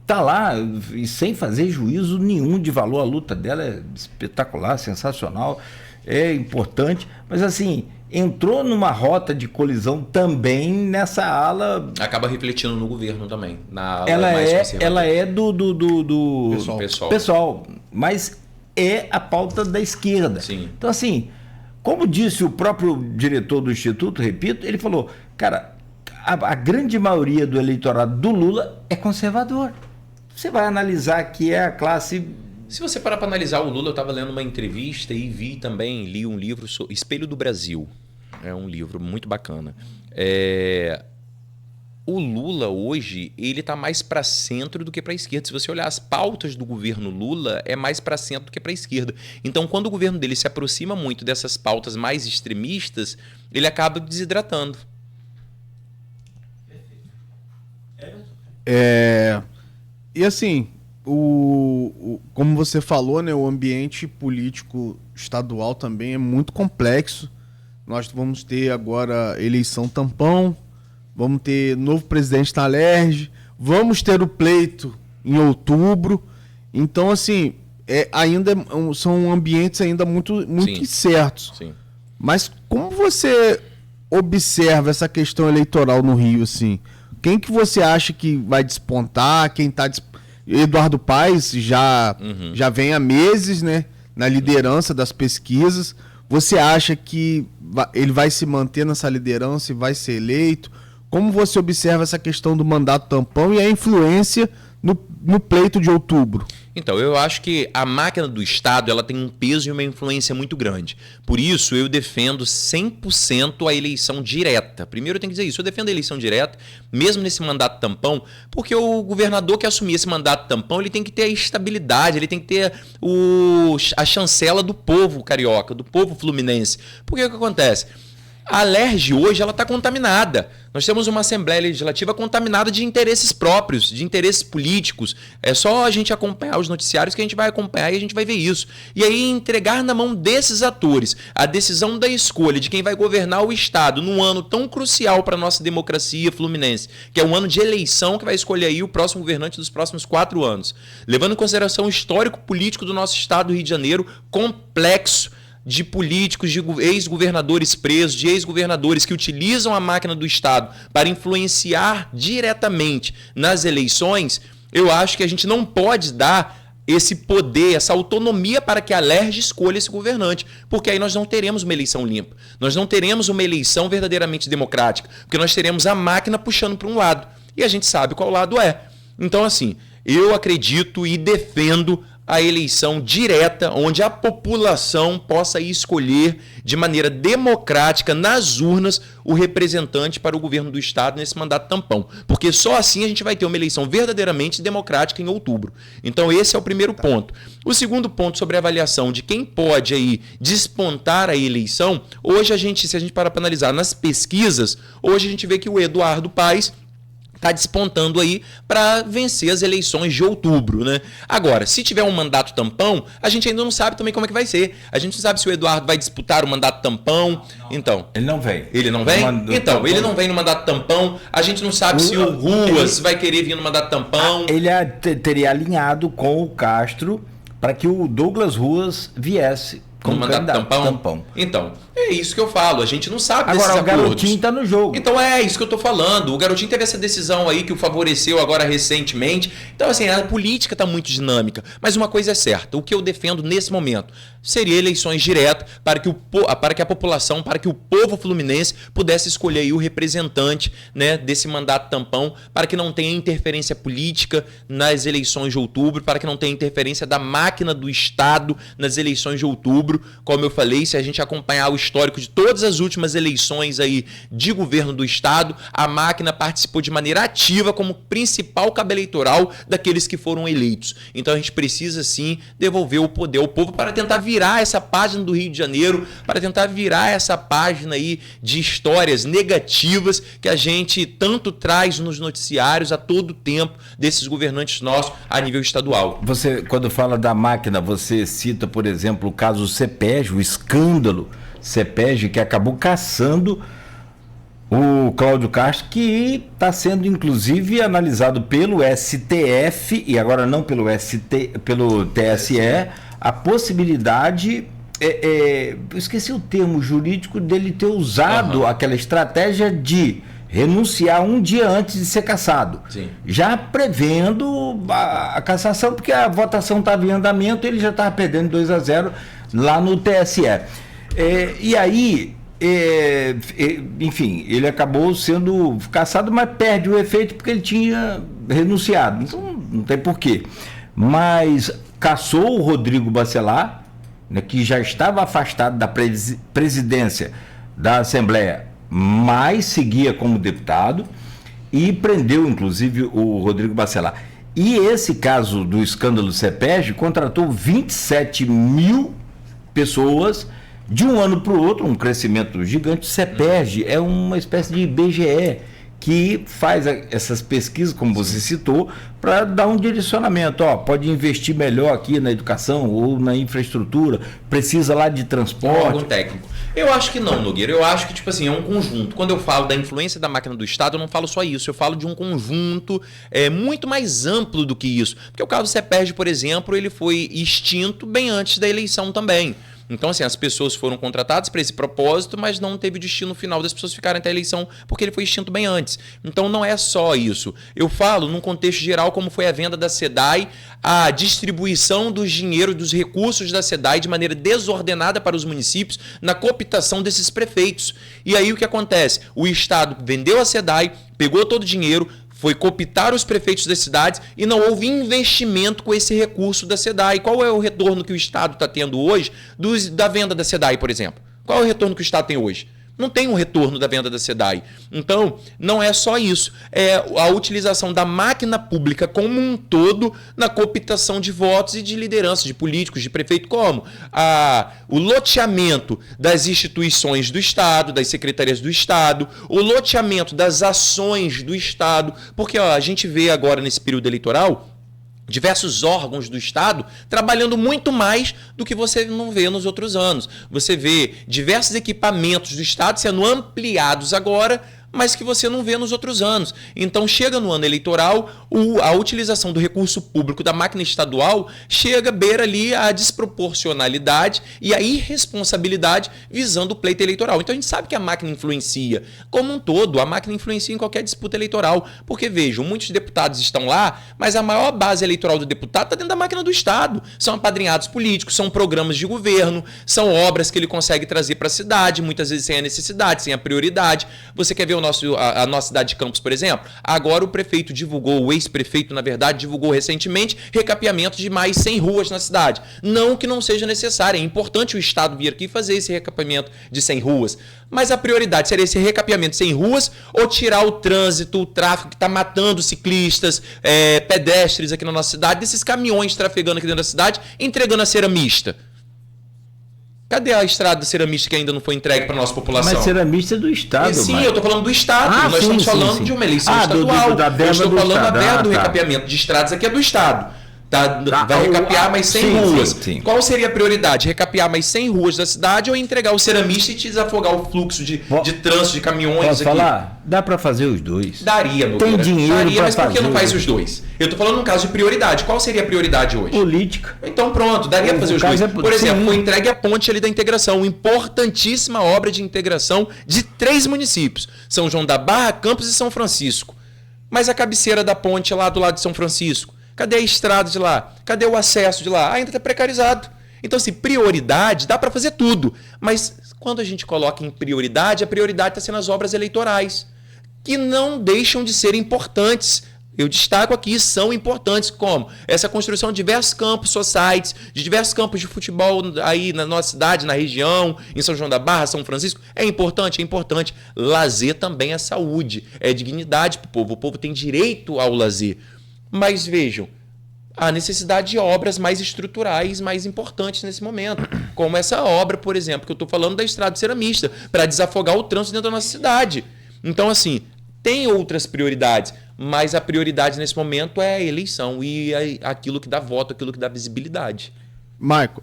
Tá lá e sem fazer juízo nenhum de valor. A luta dela é espetacular, sensacional, é importante. Mas assim, entrou numa rota de colisão também nessa ala. Acaba refletindo no governo também. Na ala ela é do pessoal. Mas é a pauta da esquerda. Sim. Então assim, como disse o próprio diretor do Instituto, repito, ele falou, cara, a grande maioria do eleitorado do Lula é conservador. Você vai analisar que é a classe... Se você parar para analisar o Lula, eu estava lendo uma entrevista e li um livro sobre Espelho do Brasil. É um livro muito bacana. O Lula hoje, ele está mais para centro do que para esquerda. Se você olhar as pautas do governo Lula, é mais para centro do que para esquerda. Então, quando o governo dele se aproxima muito dessas pautas mais extremistas, ele acaba desidratando. E assim, como você falou, né, o ambiente político estadual também é muito complexo. Nós vamos ter agora eleição tampão, vamos ter novo presidente na Alerj, vamos ter o pleito em outubro. Então, assim, são ambientes ainda muito incertos. Sim. Mas como você observa essa questão eleitoral no Rio, assim? Quem que você acha que vai despontar? Quem tá Eduardo Paes já vem há meses, né, na liderança das pesquisas. Você acha que ele vai se manter nessa liderança e vai ser eleito? Como você observa essa questão do mandato tampão e a influência no pleito de outubro? Então, eu acho que a máquina do Estado ela tem um peso e uma influência muito grande. Por isso, eu defendo 100% a eleição direta. Primeiro, eu tenho que dizer isso. Eu defendo a eleição direta, mesmo nesse mandato tampão, porque o governador que assumir esse mandato tampão, ele tem que ter a estabilidade, ele tem que ter a chancela do povo carioca, do povo fluminense. Porque o que acontece? A Alerj hoje ela está contaminada. Nós temos uma Assembleia Legislativa contaminada de interesses próprios, de interesses políticos. É só a gente acompanhar os noticiários que a gente vai acompanhar e a gente vai ver isso. E aí entregar na mão desses atores a decisão da escolha de quem vai governar o Estado num ano tão crucial para a nossa democracia fluminense, que é um ano de eleição que vai escolher aí o próximo governante dos próximos 4 anos. Levando em consideração o histórico político do nosso Estado do Rio de Janeiro, complexo, de políticos, de ex-governadores presos, de ex-governadores que utilizam a máquina do Estado para influenciar diretamente nas eleições, eu acho que a gente não pode dar esse poder, essa autonomia para que a Alerj escolha esse governante, porque aí nós não teremos uma eleição limpa, nós não teremos uma eleição verdadeiramente democrática, porque nós teremos a máquina puxando para um lado, e a gente sabe qual lado é. Então, assim, eu acredito e defendo a eleição direta, onde a população possa escolher de maneira democrática nas urnas o representante para o governo do Estado nesse mandato tampão. Porque só assim a gente vai ter uma eleição verdadeiramente democrática em outubro. Então esse é o primeiro ponto. O segundo ponto sobre a avaliação de quem pode aí despontar a eleição, hoje se a gente parar para analisar nas pesquisas, hoje a gente vê que o Eduardo Paes está despontando aí para vencer as eleições de outubro, né? Agora, se tiver um mandato tampão, a gente ainda não sabe também como é que vai ser. A gente não sabe se o Eduardo vai disputar o mandato tampão. Então, ele não vem. Ele não vem? Então, ele não vem no mandato tampão. A gente não sabe se o Ruas vai querer vir no mandato tampão. Ele teria alinhado com o Castro para que o Douglas Ruas viesse como mandato tampão. Então, é isso que eu falo. A gente não sabe desses acordos. Agora, o acordos. Garotinho tá no jogo. Então, é isso que eu tô falando. O Garotinho teve essa decisão aí que o favoreceu agora recentemente. Então, assim, a política tá muito dinâmica. Mas uma coisa é certa. O que eu defendo nesse momento seria eleições diretas para que a população, para que o povo fluminense pudesse escolher aí o representante, né, desse mandato tampão, para que não tenha interferência política nas eleições de outubro, para que não tenha interferência da máquina do Estado nas eleições de outubro. Como eu falei, se a gente acompanhar o histórico de todas as últimas eleições aí de governo do Estado, a máquina participou de maneira ativa como principal cabo eleitoral daqueles que foram eleitos. Então a gente precisa sim devolver o poder ao povo para tentar virar essa página do Rio de Janeiro, para tentar virar essa página aí de histórias negativas que a gente tanto traz nos noticiários a todo tempo desses governantes nossos a nível estadual. Você, quando fala da máquina, você cita, por exemplo, o caso CEPEG, o escândalo CEPEG, que acabou caçando o Cláudio Castro, que está sendo inclusive analisado pelo STF e agora não pelo TSE, a possibilidade, eu esqueci o termo jurídico, dele ter usado aquela estratégia de renunciar um dia antes de ser cassado. Sim. Já prevendo a cassação, porque a votação estava em andamento e ele já estava perdendo 2-0 lá no TSE. E aí, enfim, ele acabou sendo cassado, mas perde o efeito porque ele tinha renunciado. Então, não tem porquê. Mas cassou o Rodrigo Bacelar, né, que já estava afastado da presidência da Assembleia, mas seguia como deputado, e prendeu, inclusive, o Rodrigo Bacelar. E esse caso do escândalo CEPEG contratou 27 mil pessoas de um ano para o outro, um crescimento gigante. O CEPEG é uma espécie de IBGE que faz essas pesquisas, como você citou, para dar um direcionamento. Pode investir melhor aqui na educação ou na infraestrutura, precisa lá de transporte. Órgão técnico. Eu acho que não, Nogueira. Eu acho que, tipo assim, é um conjunto. Quando eu falo da influência da máquina do Estado, eu não falo só isso. Eu falo de um conjunto muito mais amplo do que isso. Porque o caso do CEPEG, por exemplo, ele foi extinto bem antes da eleição também. Então, assim, as pessoas foram contratadas para esse propósito, mas não teve destino final das pessoas ficarem até a eleição, porque ele foi extinto bem antes. Então, não é só isso. Eu falo, num contexto geral, como foi a venda da SEDAI, a distribuição dos dinheiros, dos recursos da SEDAI de maneira desordenada para os municípios, na cooptação desses prefeitos. E aí, o que acontece? O Estado vendeu a SEDAI, pegou todo o dinheiro, foi cooptar os prefeitos das cidades e não houve investimento com esse recurso da SEDAI. Qual é o retorno que o Estado está tendo hoje da venda da SEDAI, por exemplo? Qual é o retorno que o Estado tem hoje? Não tem um retorno da venda da SEDAI. Então, não é só isso. É a utilização da máquina pública como um todo na cooptação de votos e de liderança de políticos, de prefeito, como o loteamento das instituições do Estado, das secretarias do Estado, o loteamento das ações do Estado. Porque a gente vê agora nesse período eleitoral diversos órgãos do Estado trabalhando muito mais do que você não vê nos outros anos. Você vê diversos equipamentos do Estado sendo ampliados agora, mas que você não vê nos outros anos. Então, chega no ano eleitoral, a utilização do recurso público da máquina estadual chega, beira ali a desproporcionalidade e a irresponsabilidade visando o pleito eleitoral. Então, a gente sabe que a máquina influencia. Como um todo, a máquina influencia em qualquer disputa eleitoral. Porque, vejam, muitos deputados estão lá, mas a maior base eleitoral do deputado está dentro da máquina do Estado. São apadrinhados políticos, são programas de governo, são obras que ele consegue trazer para a cidade, muitas vezes sem a necessidade, sem a prioridade. Você quer ver a nossa cidade de Campos, por exemplo? Agora o prefeito divulgou, o ex-prefeito, na verdade, divulgou recentemente recapeamento de mais 100 ruas na cidade. Não que não seja necessário, é importante o Estado vir aqui fazer esse recapeamento de 100 ruas. Mas a prioridade seria esse recapeamento de 100 ruas ou tirar o trânsito, o tráfego que está matando ciclistas, pedestres aqui na nossa cidade, desses caminhões trafegando aqui dentro da cidade, entregando a cera mista? Cadê a estrada ceramista que ainda não foi entregue para a nossa população? Mas ceramista é do Estado, sim, Marcos. eu estou falando do Estado. Nós sim, estamos sim, falando sim. de uma eleição estadual. Eu estou falando da verba do recapeamento de estradas aqui é do Estado. Vai recapear mais 100 ruas. Sim. Qual seria a prioridade? Recapear mais 100 ruas da cidade ou entregar o ceramista e te desafogar o fluxo de trânsito de caminhões Posso aqui? falar? Dá para fazer os dois. Daria, meu Tem cara. dinheiro Daria, pra mas por que não fazer faz os dois? Eu estou falando no caso de prioridade. Qual seria a prioridade hoje? Política. Então pronto, daria para fazer os dois. Por exemplo, foi entregue a ponte ali da integração, importantíssima obra de integração de 3 municípios, São João da Barra, Campos e São Francisco. Mas a cabeceira da ponte lá do lado de São Francisco, cadê a estrada de lá? Cadê o acesso de lá? Ainda está precarizado. Então, assim, prioridade, dá para fazer tudo. Mas quando a gente coloca em prioridade, a prioridade está sendo as obras eleitorais, que não deixam de ser importantes. Eu destaco aqui, são importantes, como essa construção de diversos campos societies, de diversos campos de futebol aí na nossa cidade, na região, em São João da Barra, São Francisco. É importante, é importante. Lazer também é saúde, é dignidade para o povo. O povo tem direito ao lazer. Mas vejam, a necessidade de obras mais estruturais, mais importantes nesse momento. Como essa obra, por exemplo, que eu estou falando da estrada ceramista, para desafogar o trânsito dentro da nossa cidade. Então, assim, tem outras prioridades, mas a prioridade nesse momento é a eleição e aquilo que dá voto, aquilo que dá visibilidade. Maico,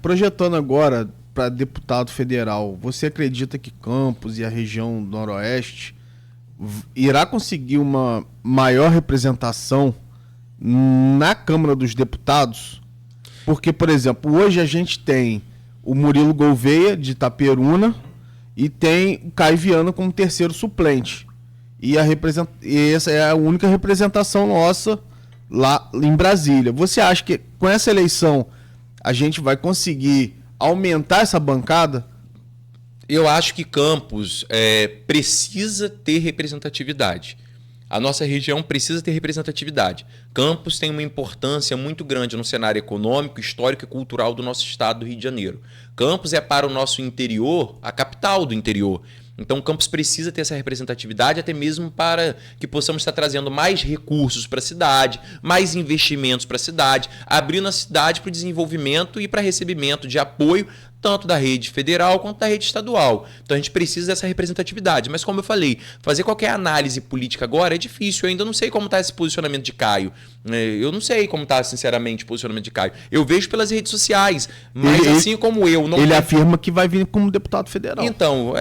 projetando agora para deputado federal, você acredita que Campos e a região noroeste irá conseguir uma maior representação na Câmara dos Deputados? Porque, por exemplo, hoje a gente tem o Murilo Gouveia, de Itaperuna, e tem o Caio Viana como terceiro suplente. E essa é a única representação nossa lá em Brasília. Você acha que com essa eleição a gente vai conseguir aumentar essa bancada? Eu acho que Campos precisa ter representatividade. A nossa região precisa ter representatividade. Campos tem uma importância muito grande no cenário econômico, histórico e cultural do nosso estado do Rio de Janeiro. Campos é para o nosso interior, a capital do interior. Então, Campos precisa ter essa representatividade, até mesmo para que possamos estar trazendo mais recursos para a cidade, mais investimentos para a cidade, abrindo a cidade para o desenvolvimento e para recebimento de apoio, tanto da rede federal quanto da rede estadual. Então, a gente precisa dessa representatividade. Mas, como eu falei, fazer qualquer análise política agora é difícil. Eu ainda não sei como está esse posicionamento de Caio. Eu não sei como está, sinceramente, o posicionamento de Caio. Eu vejo pelas redes sociais, mas assim como eu... Não ele afirma que vai vir como deputado federal. Então,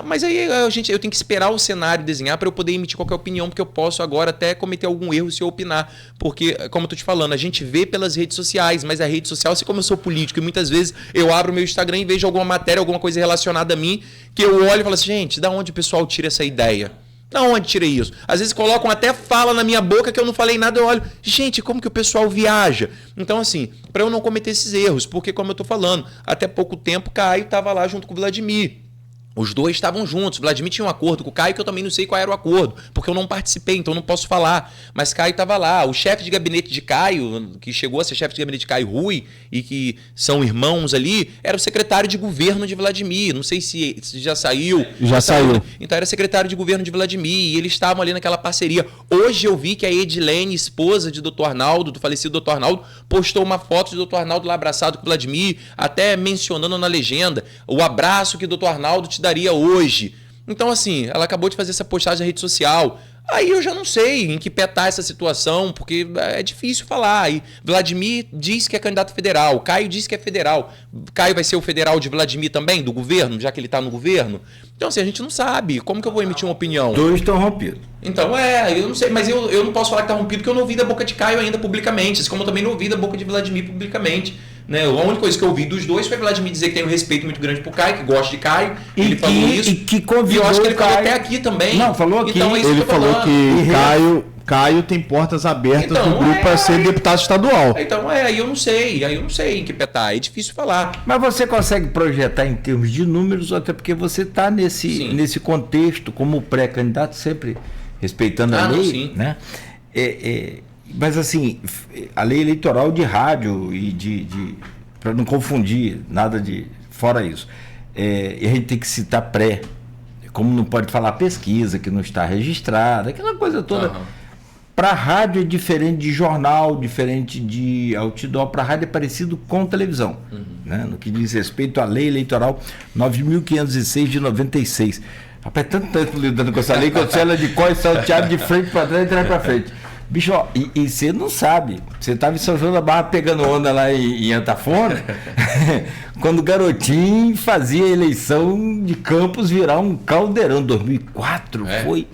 mas aí eu tenho que esperar o cenário desenhar para eu poder emitir qualquer opinião, porque eu posso agora até cometer algum erro se eu opinar. Porque, como eu estou te falando, a gente vê pelas redes sociais, mas a rede social, assim como eu sou político, e muitas vezes eu abro o meu Instagram e vejo alguma matéria, alguma coisa relacionada a mim, que eu olho e falo assim, gente, da onde o pessoal tira essa ideia? Da onde tira isso? Às vezes colocam até fala na minha boca que eu não falei nada, eu olho, gente, como que o pessoal viaja? Então, assim, para eu não cometer esses erros, porque, como eu tô falando, até pouco tempo, Caio estava lá junto com o Vladimir. Os dois estavam juntos. O Vladimir tinha um acordo com o Caio, que eu também não sei qual era o acordo, porque eu não participei, então eu não posso falar. Mas Caio estava lá. O chefe de gabinete de Caio, que chegou a ser chefe de gabinete de Caio, Rui, e que são irmãos ali, era o secretário de governo de Vladimir. Não sei se já saiu. Já saiu. Então era secretário de governo de Vladimir, e eles estavam ali naquela parceria. Hoje eu vi que a Edilene, esposa de Dr. Arnaldo, do falecido Dr. Arnaldo, postou uma foto de Dr. Arnaldo lá abraçado com o Vladimir, até mencionando na legenda o abraço que Dr. Arnaldo te daria hoje. Então, assim, ela acabou de fazer essa postagem na rede social. Aí eu já não sei em que pé tá essa situação, porque é difícil falar. E Vladimir diz que é candidato federal, Caio diz que é federal. Caio vai ser o federal de Vladimir também, do governo, já que ele tá no governo? Então, assim, a gente não sabe. Como que eu vou emitir uma opinião? Dois estão rompidos. Então, eu não sei, mas eu não posso falar que tá rompido, porque eu não ouvi da boca de Caio ainda publicamente, assim como eu também não ouvi da boca de Vladimir publicamente. Né? A única coisa que eu ouvi dos dois foi Vladimir dizer que tem um respeito muito grande pro Caio, que gosta de Caio. Ele falou isso. E que convidou e eu acho que ele falou Caio... até aqui também. Não, falou aqui. Então, é isso Ele que eu tô falou falando. que Caio tem portas abertas Então, no grupo para ser deputado estadual. Então, aí eu não sei em que pé tá. É difícil falar. Mas você consegue projetar em termos de números, até porque você está nesse contexto, como pré-candidato, sempre respeitando a lei, sim. né? Mas assim, a lei eleitoral de rádio e para não confundir nada de fora isso, e a gente tem que citar pré, como não pode falar pesquisa que não está registrada, aquela coisa toda. Para rádio é diferente de jornal, diferente de outdoor. Para rádio é parecido com televisão, né? No que diz respeito à lei eleitoral 9.506 de 96. Rapaz, tanto lidando com essa lei que eu sei ela de cor e salteado de frente para trás e trás para frente. Bicho, ó, e você não sabe. Você estava em São João da Barra pegando onda lá em Antafona, quando o garotinho fazia a eleição de Campos virar um caldeirão. 2004 foi.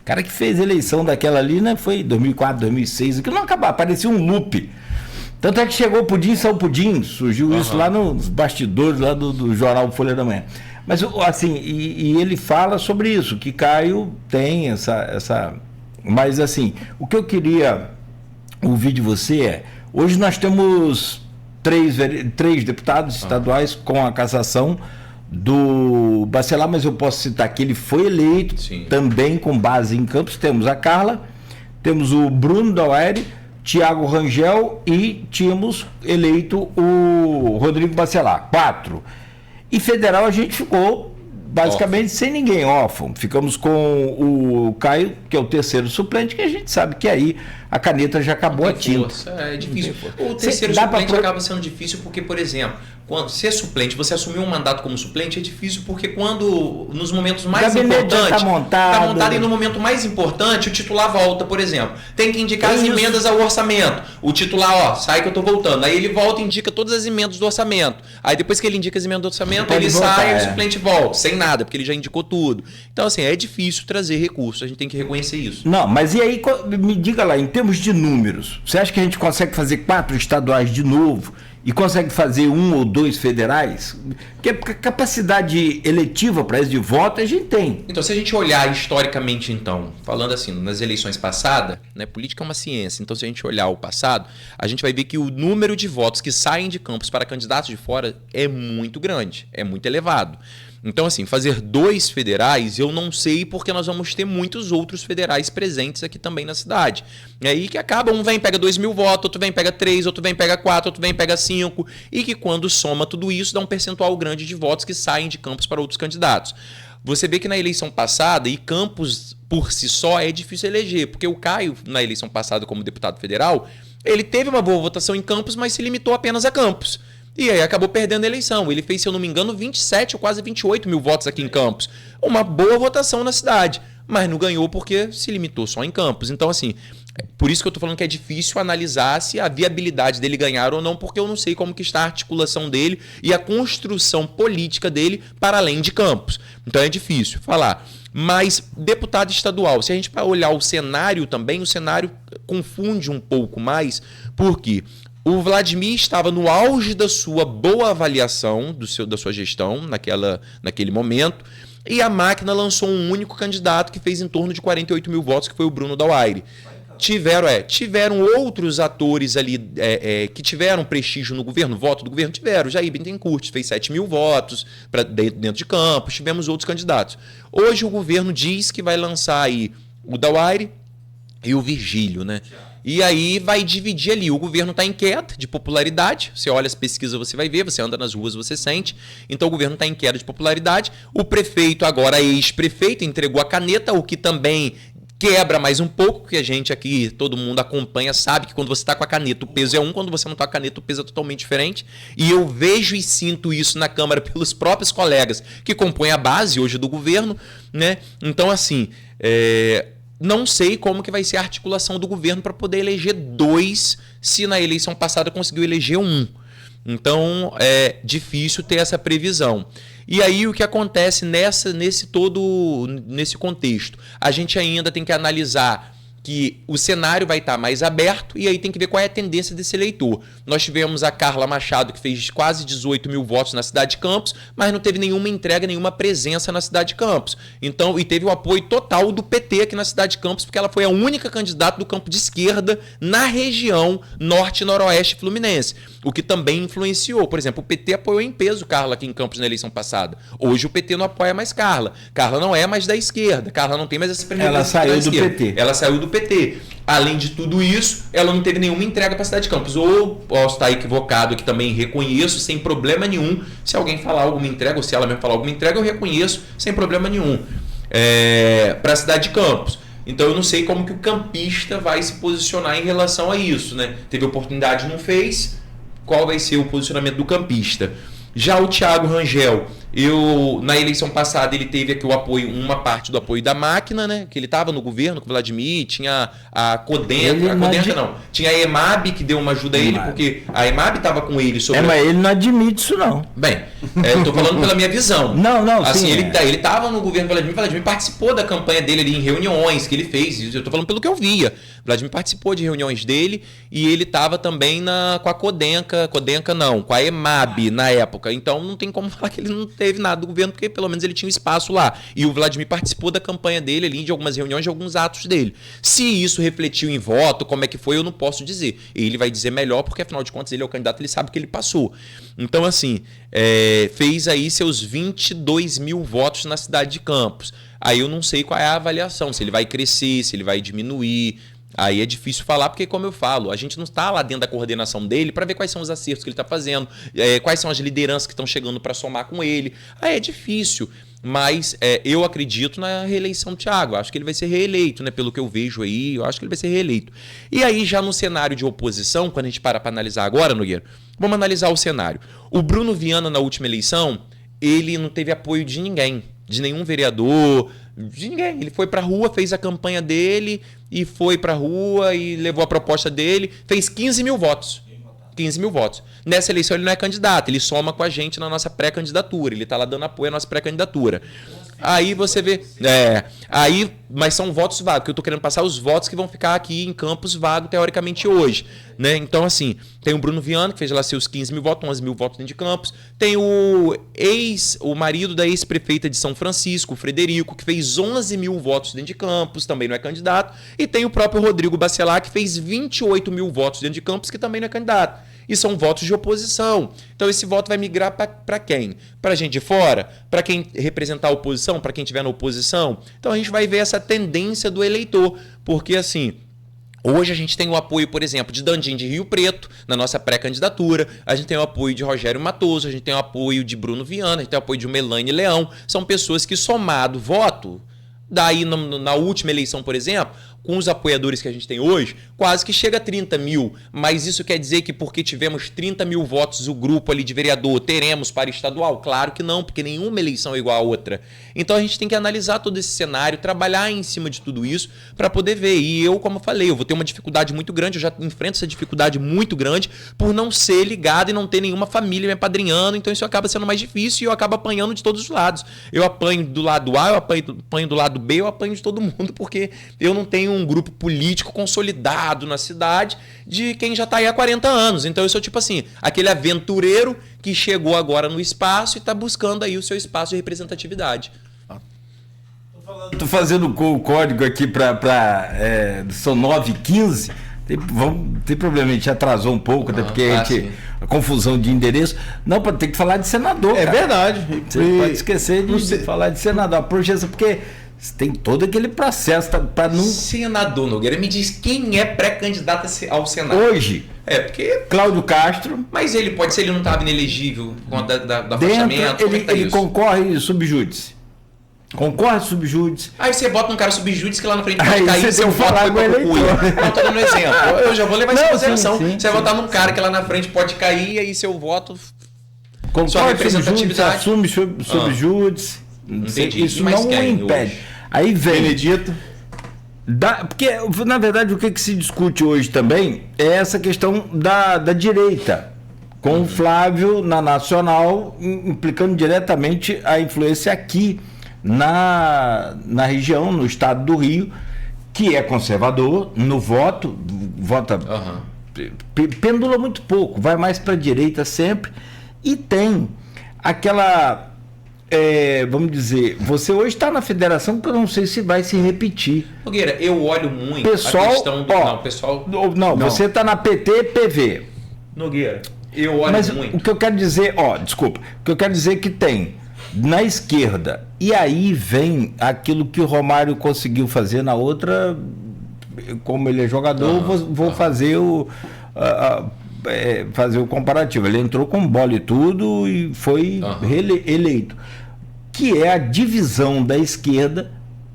O cara que fez a eleição daquela ali, né? Foi 2004, 2006. Aquilo não acabava, parecia um loop. Tanto é que chegou o Pudim, saiu o Pudim. Surgiu isso lá nos bastidores lá do jornal Folha da Manhã. Mas, assim, e ele fala sobre isso, que Caio tem essa... Mas, assim, o que eu queria ouvir de você é... Hoje nós temos três deputados estaduais com a cassação do Bacelar, mas eu posso citar que ele foi eleito também com base em Campos. Temos a Carla, temos o Bruno Daueri, Tiago Rangel e tínhamos eleito o Rodrigo Bacelar. 4. E federal a gente ficou basicamente sem ninguém, órfão. Ficamos com o Caio, que é o terceiro suplente, que a gente sabe que aí a caneta já acabou a tinta. É difícil. O terceiro suplente acaba sendo difícil porque, por exemplo, quando ser suplente, você assumir um mandato como suplente é difícil porque quando nos momentos mais importantes está montado e no momento mais importante o titular volta, por exemplo. Tem que indicar as emendas ao orçamento. O titular, sai que eu tô voltando. Aí ele volta e indica todas as emendas do orçamento. Aí depois que ele indica as emendas do orçamento, ele sai e o suplente volta, sem nada, porque ele já indicou tudo. Então, assim, é difícil trazer recursos, a gente tem que reconhecer isso. Não, mas e aí, me diga lá, em termos de números, você acha que a gente consegue fazer 4 estaduais de novo e consegue fazer 1 ou 2 federais? Porque a capacidade eletiva para isso de voto a gente tem. Então, se a gente olhar historicamente, então, falando assim, nas eleições passadas, né, política é uma ciência, então se a gente olhar o passado, a gente vai ver que o número de votos que saem de Campos para candidatos de fora é muito grande, é muito elevado. Então, assim, fazer 2 federais, eu não sei porque nós vamos ter muitos outros federais presentes aqui também na cidade. E aí que acaba, um vem e pega 2.000 votos, outro vem e pega 3, outro vem e pega 4, outro vem e pega 5, e que quando soma tudo isso, dá um percentual grande de votos que saem de Campos para outros candidatos. Você vê que na eleição passada, e Campos por si só é difícil eleger, porque o Caio, na eleição passada como deputado federal, ele teve uma boa votação em Campos, mas se limitou apenas a Campos. E aí acabou perdendo a eleição. Ele fez, se eu não me engano, 27 ou quase 28 mil votos aqui em Campos. Uma boa votação na cidade, mas não ganhou porque se limitou só em Campos. Então, assim, por isso que eu tô falando que é difícil analisar se a viabilidade dele ganhar ou não, porque eu não sei como que está a articulação dele e a construção política dele para além de Campos. Então é difícil falar. Mas deputado estadual, se a gente olhar o cenário também, o cenário confunde um pouco mais, porque o Vladimir estava no auge da sua boa avaliação da sua gestão naquele momento, e a máquina lançou um único candidato que fez em torno de 48 mil votos, que foi o Bruno Daueri. Tiveram outros atores ali que tiveram prestígio no governo, voto do governo, tiveram. Jair Bittencourt fez 7 mil votos dentro de Campos, tivemos outros candidatos. Hoje o governo diz que vai lançar aí o Dauaire e o Virgílio, né? E aí vai dividir ali. O governo está em queda de popularidade. Você olha as pesquisas, você vai ver, você anda nas ruas, você sente. Então o governo está em queda de popularidade. O prefeito, agora ex-prefeito, entregou a caneta, o que também quebra mais um pouco, porque a gente aqui, todo mundo acompanha, sabe que quando você está com a caneta o peso é um, quando você não está com a caneta o peso é totalmente diferente. E eu vejo e sinto isso na Câmara pelos próprios colegas que compõem a base hoje do governo, né? Então, assim, não sei como que vai ser a articulação do governo para poder eleger 2, se na eleição passada conseguiu eleger 1. Então, é difícil ter essa previsão. E aí o que acontece nesse contexto? A gente ainda tem que analisar que o cenário vai estar mais aberto e aí tem que ver qual é a tendência desse eleitor. Nós tivemos a Carla Machado, que fez quase 18 mil votos na cidade de Campos, mas não teve nenhuma entrega, nenhuma presença na cidade de Campos. Então, e teve o apoio total do PT aqui na cidade de Campos, porque ela foi a única candidata do campo de esquerda na região norte e noroeste fluminense, o que também influenciou. Por exemplo, o PT apoiou em peso Carla aqui em Campos na eleição passada. Hoje o PT não apoia mais Carla. Carla não é mais da esquerda. Carla não tem mais essa preferência. Ela saiu do PT. Ela saiu do PT. Além de tudo isso, ela não teve nenhuma entrega para a cidade de Campos. Ou posso estar equivocado, que também reconheço sem problema nenhum. Se alguém falar alguma entrega, ou se ela mesmo falar alguma entrega, eu reconheço sem problema nenhum para a cidade de Campos. Então eu não sei como que o campista vai se posicionar em relação a isso, né? Teve oportunidade, não fez. Qual vai ser o posicionamento do campista? Já o Thiago Rangel, na eleição passada ele teve aqui o apoio, uma parte do apoio da máquina, né? Que ele estava no governo com o Vladimir, tinha a Codenca, tinha a EMAB que deu uma ajuda a ele, porque a EMAB estava com ele sobre... mas ele não admite isso não. Bem, eu tô falando pela minha visão. Não, assim, sim. Ele estava no governo do Vladimir participou da campanha dele ali em reuniões que ele fez, eu tô falando pelo que eu via. Vladimir participou de reuniões dele e ele estava também com a Codenca não, com a EMAB na época. Então não tem como falar que ele não teve nada do governo, porque pelo menos ele tinha um espaço lá. E o Vladimir participou da campanha dele ali, de algumas reuniões, de alguns atos dele. Se isso refletiu em voto, como é que foi, eu não posso dizer. Ele vai dizer melhor, porque afinal de contas ele é o candidato, ele sabe que ele passou. Então assim, fez aí seus 22 mil votos na cidade de Campos. Aí eu não sei qual é a avaliação, se ele vai crescer, se ele vai diminuir. Aí é difícil falar, porque como eu falo, a gente não está lá dentro da coordenação dele para ver quais são os acertos que ele está fazendo, quais são as lideranças que estão chegando para somar com ele. Aí é difícil, mas eu acredito na reeleição do Thiago. Acho que ele vai ser reeleito, né? Pelo que eu vejo aí, eu acho que ele vai ser reeleito. E aí já no cenário de oposição, quando a gente para analisar agora, Nogueira, vamos analisar o cenário. O Bruno Viana na última eleição, ele não teve apoio de ninguém, de nenhum vereador, de ninguém. Ele foi pra rua, fez a campanha dele e foi pra rua e levou a proposta dele, fez 15 mil votos. 15 mil votos. Nessa eleição ele não é candidato, ele soma com a gente na nossa pré-candidatura, ele tá lá dando apoio à nossa pré-candidatura. Aí você vê, mas são votos vagos, que eu tô querendo passar os votos que vão ficar aqui em Campos vago teoricamente hoje, né? Então assim, tem o Bruno Viana, que fez lá seus 15 mil votos, 11 mil votos dentro de Campos, tem o marido da ex-prefeita de São Francisco, o Frederico, que fez 11 mil votos dentro de Campos, também não é candidato, e tem o próprio Rodrigo Bacelar, que fez 28 mil votos dentro de Campos, que também não é candidato. E são votos de oposição. Então esse voto vai migrar para quem? Para gente de fora? Para quem representar a oposição? Para quem estiver na oposição? Então a gente vai ver essa tendência do eleitor. Porque assim, hoje a gente tem o apoio, por exemplo, de Dandim de Rio Preto, na nossa pré-candidatura. A gente tem o apoio de Rogério Matoso, a gente tem o apoio de Bruno Viana, a gente tem o apoio de Melanie Leão. São pessoas que, somado voto, daí na última eleição, por exemplo, com os apoiadores que a gente tem hoje, quase que chega a 30 mil. Mas isso quer dizer que porque tivemos 30 mil votos o grupo ali de vereador, teremos para estadual? Claro que não, porque nenhuma eleição é igual a outra. Então a gente tem que analisar todo esse cenário, trabalhar em cima de tudo isso para poder ver. E eu, como eu falei, eu vou ter uma dificuldade muito grande, eu já enfrento essa dificuldade muito grande por não ser ligado e não ter nenhuma família me apadrinhando, então isso acaba sendo mais difícil e eu acabo apanhando de todos os lados. Eu apanho do lado A, eu apanho do lado B, eu apanho de todo mundo, porque eu não tenho um grupo político consolidado na cidade de quem já está aí há 40 anos. Então eu sou tipo assim, aquele aventureiro que chegou agora no espaço e está buscando aí o seu espaço de representatividade. Tô fazendo o código aqui são 9h15. Tem problema, a gente atrasou um pouco, até porque a confusão de endereço. Não, tem que falar de senador. É cara. verdade. Você pode esquecer de falar de senador. A projeção, porque tem todo aquele processo para não. Senador Nogueira, me diz quem é pré-candidato ao Senado. Hoje. Porque. Cláudio Castro. Mas ele pode ser, ele não estava inelegível com da afastamento. Ele concorre subjúdice. Concorre subjúdice. Aí você bota um cara subjúdice que lá na frente pode cair e seu voto foi pra cucuia. Não, tô dando um exemplo. Eu já vou levar isso em consideração. Você vai votar num cara que lá na frente pode cair e aí seu voto. Concorre subjúdice, assume subjúdice. Entendi. Isso não o impede. Hoje? Aí vem. Benedito. Porque, na verdade, o que se discute hoje também é essa questão da direita. Com o Flávio na Nacional, implicando diretamente a influência aqui na região, no estado do Rio, que é conservador no voto, vota, pendula muito pouco, vai mais para a direita sempre, e tem aquela, vamos dizer, você hoje está na federação que eu não sei se vai se repetir. Nogueira, eu olho muito pessoal, a questão do... pessoal... Não, você está na PT, PV. Nogueira, eu olho muito. O que eu quero dizer, o que eu quero dizer é que tem na esquerda, e aí vem aquilo que o Romário conseguiu fazer na outra, como ele é jogador, vou fazer fazer o comparativo. Ele entrou com bola e tudo e foi eleito. Que é a divisão da esquerda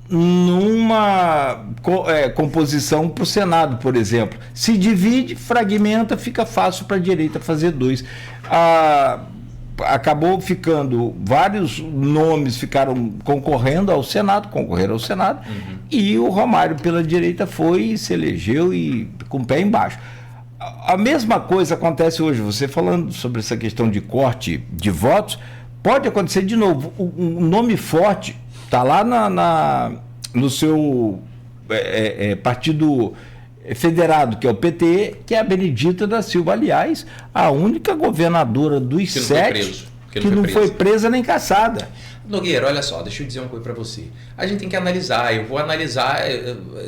numa composição para o Senado, por exemplo. Se divide, fragmenta, fica fácil para a direita fazer dois. Acabou ficando, vários nomes ficaram concorreram ao Senado, e o Romário pela direita foi e se elegeu e com o pé embaixo. A mesma coisa acontece hoje, você falando sobre essa questão de corte de votos, pode acontecer de novo. Um nome forte está lá no seu partido federado, que é o PT, que é a Benedita da Silva, aliás, a única governadora dos 7 que não foi presa nem caçada. Nogueira, olha só, deixa eu dizer uma coisa para você. A gente tem que analisar, eu vou analisar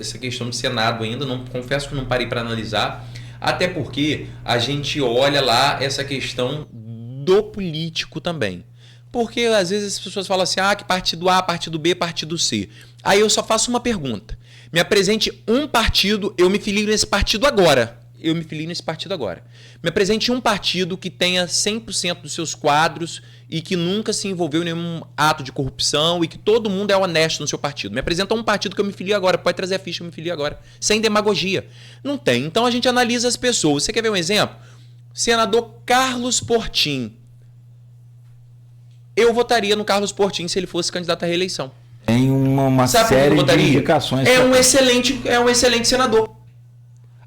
essa questão do Senado ainda, confesso que não parei para analisar, até porque a gente olha lá essa questão do político também. Porque às vezes as pessoas falam assim, que partido A, partido B, partido C. Aí eu só faço uma pergunta. Me apresente um partido, eu me filio nesse partido agora. Me apresente um partido que tenha 100% dos seus quadros e que nunca se envolveu em nenhum ato de corrupção e que todo mundo é honesto no seu partido. Me apresenta um partido que eu me filio agora. Pode trazer a ficha, eu me filio agora. Sem demagogia. Não tem. Então a gente analisa as pessoas. Você quer ver um exemplo? Senador Carlos Portinho. Eu votaria no Carlos Portinho se ele fosse candidato à reeleição. Tem uma série de indicações. É um excelente senador.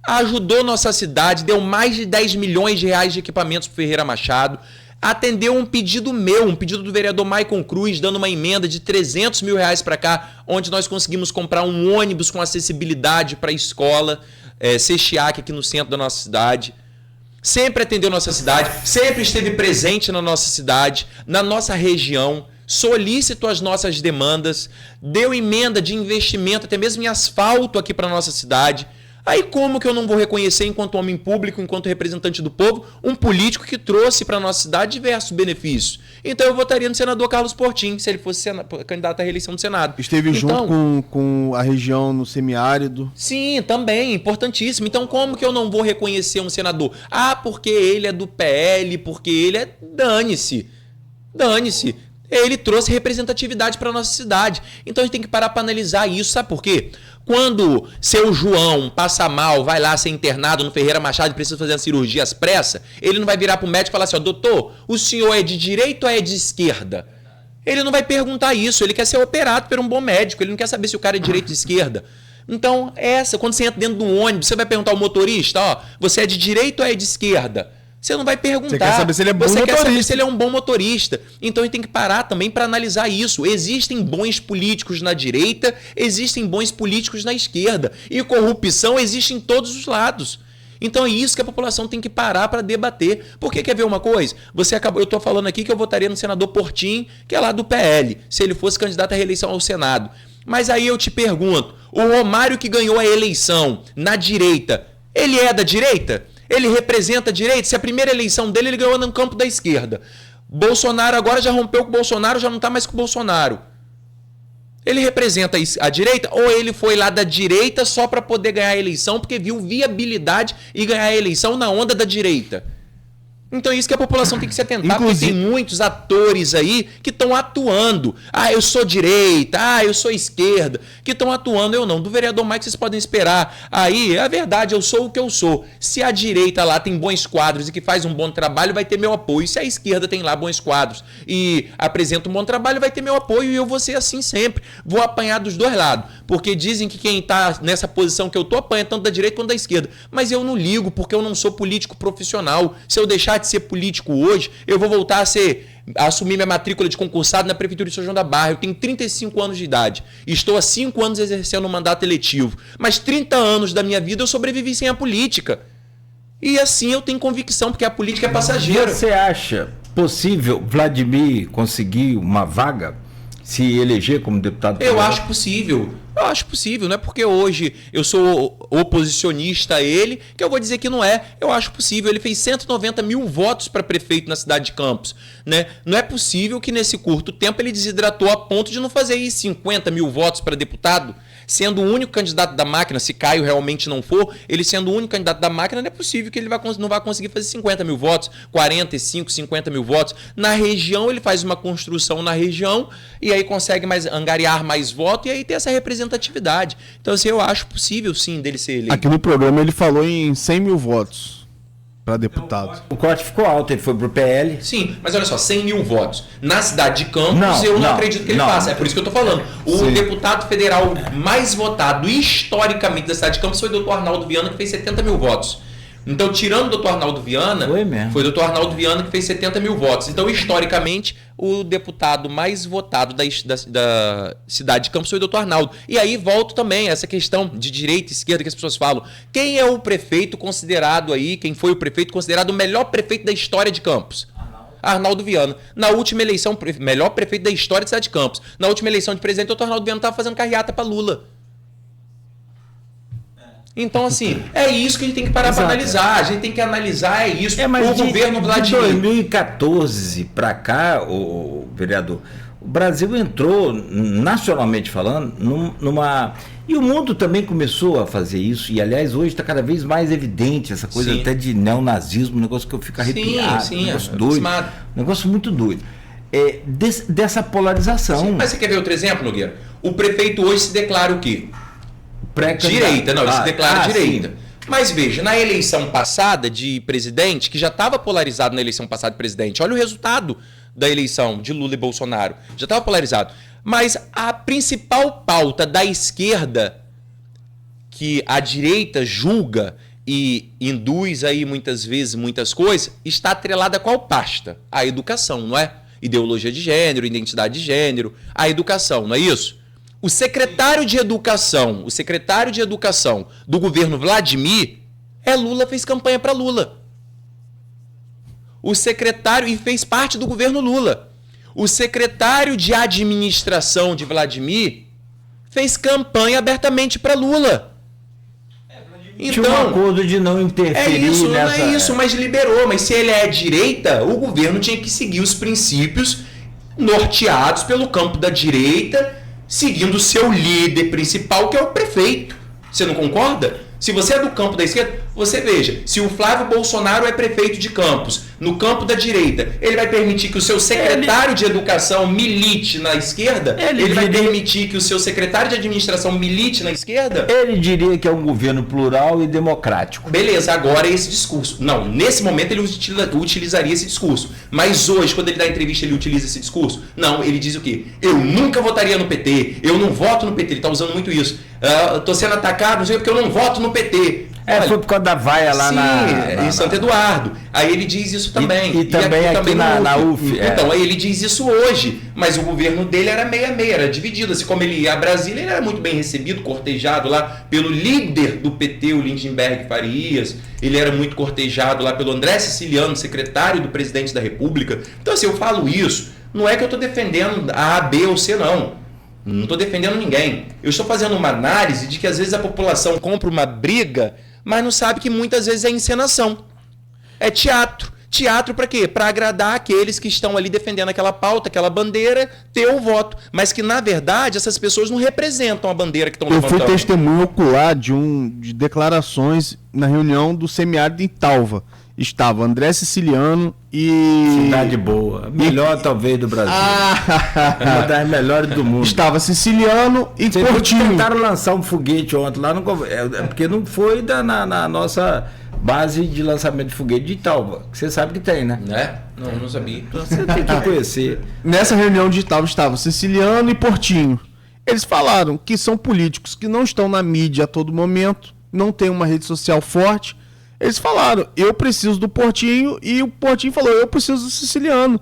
Ajudou nossa cidade, deu mais de 10 milhões de reais de equipamentos para Ferreira Machado, atendeu um pedido um pedido do vereador Maicon Cruz, dando uma emenda de 300 mil reais para cá, onde nós conseguimos comprar um ônibus com acessibilidade para a escola, Sechiac, aqui no centro da nossa cidade. Sempre atendeu nossa cidade, sempre esteve presente na nossa cidade, na nossa região, solícito às nossas demandas, deu emenda de investimento, até mesmo em asfalto aqui para nossa cidade. Aí como que eu não vou reconhecer, enquanto homem público, enquanto representante do povo, um político que trouxe para a nossa cidade diversos benefícios? Então eu votaria no senador Carlos Portinho, se ele fosse candidato à reeleição do Senado. Esteve junto com a região no semiárido. Sim, também, importantíssimo. Então como que eu não vou reconhecer um senador? Porque ele é do PL, porque ele é... Dane-se. Ele trouxe representatividade para a nossa cidade. Então a gente tem que parar para analisar isso. Sabe por quê? Quando seu João passa mal, vai lá ser internado no Ferreira Machado e precisa fazer uma cirurgia às pressas, ele não vai virar para o médico e falar assim, doutor, o senhor é de direita ou é de esquerda? Ele não vai perguntar isso, ele quer ser operado por um bom médico, ele não quer saber se o cara é de direita ou de esquerda. Então, quando você entra dentro de um ônibus, você vai perguntar ao motorista, você é de direita ou é de esquerda? Você não vai perguntar. Você quer saber se ele é bom motorista. Quer saber se ele é um bom motorista. Então a gente tem que parar também para analisar isso. Existem bons políticos na direita, existem bons políticos na esquerda. E corrupção existe em todos os lados. Então é isso que a população tem que parar para debater. Porque quer ver uma coisa? Eu estou falando aqui que eu votaria no senador Portinho, que é lá do PL, se ele fosse candidato à reeleição ao Senado. Mas aí eu te pergunto, o Romário que ganhou a eleição na direita, ele é da direita? Ele representa a direita? Se a primeira eleição dele ele ganhou no campo da esquerda. Bolsonaro agora já rompeu com o Bolsonaro, já não está mais com o Bolsonaro. Ele representa a direita ou ele foi lá da direita só para poder ganhar a eleição porque viu viabilidade e ganhar a eleição na onda da direita? Então é isso que a população tem que se atentar, porque tem muitos atores aí que estão atuando. Ah, eu sou direita, eu sou esquerda, que estão atuando, eu não. Do vereador Mike vocês podem esperar. Aí, é verdade, eu sou o que eu sou. Se a direita lá tem bons quadros e que faz um bom trabalho, vai ter meu apoio. Se a esquerda tem lá bons quadros e apresenta um bom trabalho, vai ter meu apoio e eu vou ser assim sempre. Vou apanhar dos dois lados, porque dizem que quem está nessa posição que eu tô apanha tanto da direita quanto da esquerda. Mas eu não ligo, porque eu não sou político profissional. Se eu deixar de ser político hoje, eu vou voltar a assumir minha matrícula de concursado na Prefeitura de São João da Barra. Eu tenho 35 anos de idade. Estou há 5 anos exercendo um mandato eletivo. Mas 30 anos da minha vida eu sobrevivi sem a política. E assim eu tenho convicção, porque a política é passageira. Você acha possível Vladimir conseguir uma vaga, se eleger como deputado federal? Eu acho possível. Eu acho possível, não é porque hoje eu sou oposicionista a ele que eu vou dizer que não é. Eu acho possível. Ele fez 190 mil votos para prefeito na cidade de Campos, né? Não é possível que nesse curto tempo ele desidratou a ponto de não fazer aí 50 mil votos para deputado, sendo o único candidato da máquina. Se Caio realmente não for, ele sendo o único candidato da máquina, não é possível que ele não vai conseguir fazer 50 mil votos, 45, 50 mil votos. Na região, ele faz uma construção na região e aí consegue angariar mais votos e aí ter essa representatividade. Então, assim, eu acho possível, sim, dele ser eleito. Aqui no programa ele falou em 100 mil votos para deputado. O corte ficou alto, ele foi pro PL. Sim, mas olha só, 100 mil votos. Na cidade de Campos, eu não acredito que ele faça. É por isso que eu tô falando. O deputado federal mais votado historicamente da cidade de Campos foi o Dr. Arnaldo Viana, que fez 70 mil votos. Então, tirando o Dr. Arnaldo Viana, foi o Dr. Arnaldo Viana que fez 70 mil votos. Então, historicamente, o deputado mais votado da cidade de Campos foi o Dr. Arnaldo. E aí volto também a essa questão de direita e esquerda que as pessoas falam. Quem é o prefeito considerado aí, quem foi o prefeito considerado o melhor prefeito da história de Campos? Arnaldo Viana. Na última eleição, melhor prefeito da história da cidade de Campos. Na última eleição de presidente, o Dr. Arnaldo Viana estava fazendo carreata para Lula. Então, assim, é isso que a gente tem que parar para analisar. A gente tem que analisar, isso. Mas o governo de 2014 para cá, o vereador, o Brasil entrou, nacionalmente falando, numa... E o mundo também começou a fazer isso. E, aliás, hoje está cada vez mais evidente essa coisa até de neonazismo, um negócio que eu fico arrepiado. Um negócio doido. Um negócio muito doido. Dessa polarização. Sim, mas você quer ver outro exemplo, Nogueira? O prefeito hoje se declara o quê? Direita, não, ele se declara direita. Sim. Mas veja, na eleição passada de presidente, que já estava polarizado na eleição passada de presidente, olha o resultado da eleição de Lula e Bolsonaro, já estava polarizado. Mas a principal pauta da esquerda, que a direita julga e induz aí muitas vezes muitas coisas, está atrelada a qual pasta? A educação, não é? Ideologia de gênero, identidade de gênero, a educação, não é isso? O secretário de Educação do governo Vladimir Lula, fez campanha para Lula. O secretário, e fez parte do governo Lula. O secretário de Administração de Vladimir fez campanha abertamente para Lula. Então, tinha um acordo de não interferir nessa... Não é isso, mas liberou. Mas se ele é direita, o governo tinha que seguir os princípios norteados pelo campo da direita, seguindo o seu líder principal, que é o prefeito. Você não concorda? Se você é do campo da esquerda, você veja, se o Flávio Bolsonaro é prefeito de Campos, no campo da direita, ele vai permitir que o seu secretário de Educação milite na esquerda? Ele vai permitir que o seu secretário de Administração milite na esquerda? Ele diria que é um governo plural e democrático. Beleza, agora é esse discurso. Não, nesse momento ele utilizaria esse discurso. Mas hoje, quando ele dá entrevista, ele utiliza esse discurso? Não, ele diz o quê? Eu nunca votaria no PT, eu não voto no PT. Ele está usando muito isso. Estou sendo atacado, não sei porque eu não voto no PT. Olha, foi por causa da vaia lá em Santo Eduardo. Aí ele diz isso também. E também aqui na UF. Então, aí ele diz isso hoje. Mas o governo dele era meia-meia, era dividido. Assim como ele ia a Brasília, ele era muito bem recebido, cortejado lá pelo líder do PT, o Lindenberg Farias. Ele era muito cortejado lá pelo André Siciliano, secretário do presidente da República. Então, assim, eu falo isso. Não é que eu estou defendendo a A, B ou C, não. Não estou defendendo ninguém. Eu estou fazendo uma análise de que às vezes a população compra uma briga, mas não sabe que muitas vezes é encenação. É teatro. Teatro para quê? Para agradar aqueles que estão ali defendendo aquela pauta, aquela bandeira, ter o voto. Mas que, na verdade, essas pessoas não representam a bandeira que estão levantando. Eu fui testemunho ocular de declarações na reunião do semiárido em Talva. Estava André Siciliano e... Cidade boa. Melhor, talvez, do Brasil. Uma das melhores do mundo. Estava Siciliano e Portinho. Tentaram lançar um foguete ontem lá, porque não foi na nossa base de lançamento de foguete de Talva. Que você sabe que tem, né? Né? Não sabia. Então você tem que conhecer. Nessa reunião de Talva estava Siciliano e Portinho. Eles falaram que são políticos que não estão na mídia a todo momento, não tem uma rede social forte. Eles falaram, eu preciso do Portinho, e o Portinho falou, eu preciso do Siciliano.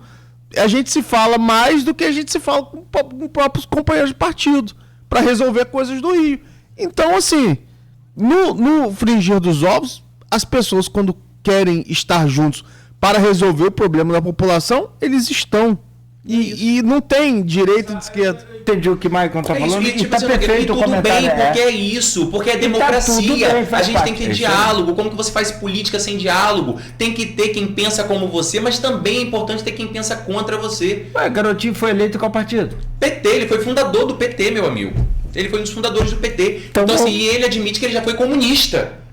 A gente se fala mais do que a gente se fala com próprios companheiros de partido, para resolver coisas do Rio. Então, assim, no fringir dos ovos, as pessoas, quando querem estar juntos para resolver o problema da população, eles estão. E não tem direita e de esquerda. Entendi o que o Maicon está falando. Isso, E tá perfeito o tudo comentário. bem, porque é isso, porque é democracia. Tá bem, a gente tem que ter parte, diálogo. Como que você faz política sem diálogo? Tem que ter quem pensa como você, mas também é importante ter quem pensa contra você. Ué, Garotinho foi eleito qual partido? PT, ele foi fundador do PT, meu amigo. Ele foi um dos fundadores do PT. Então assim, e ele admite que ele já foi comunista.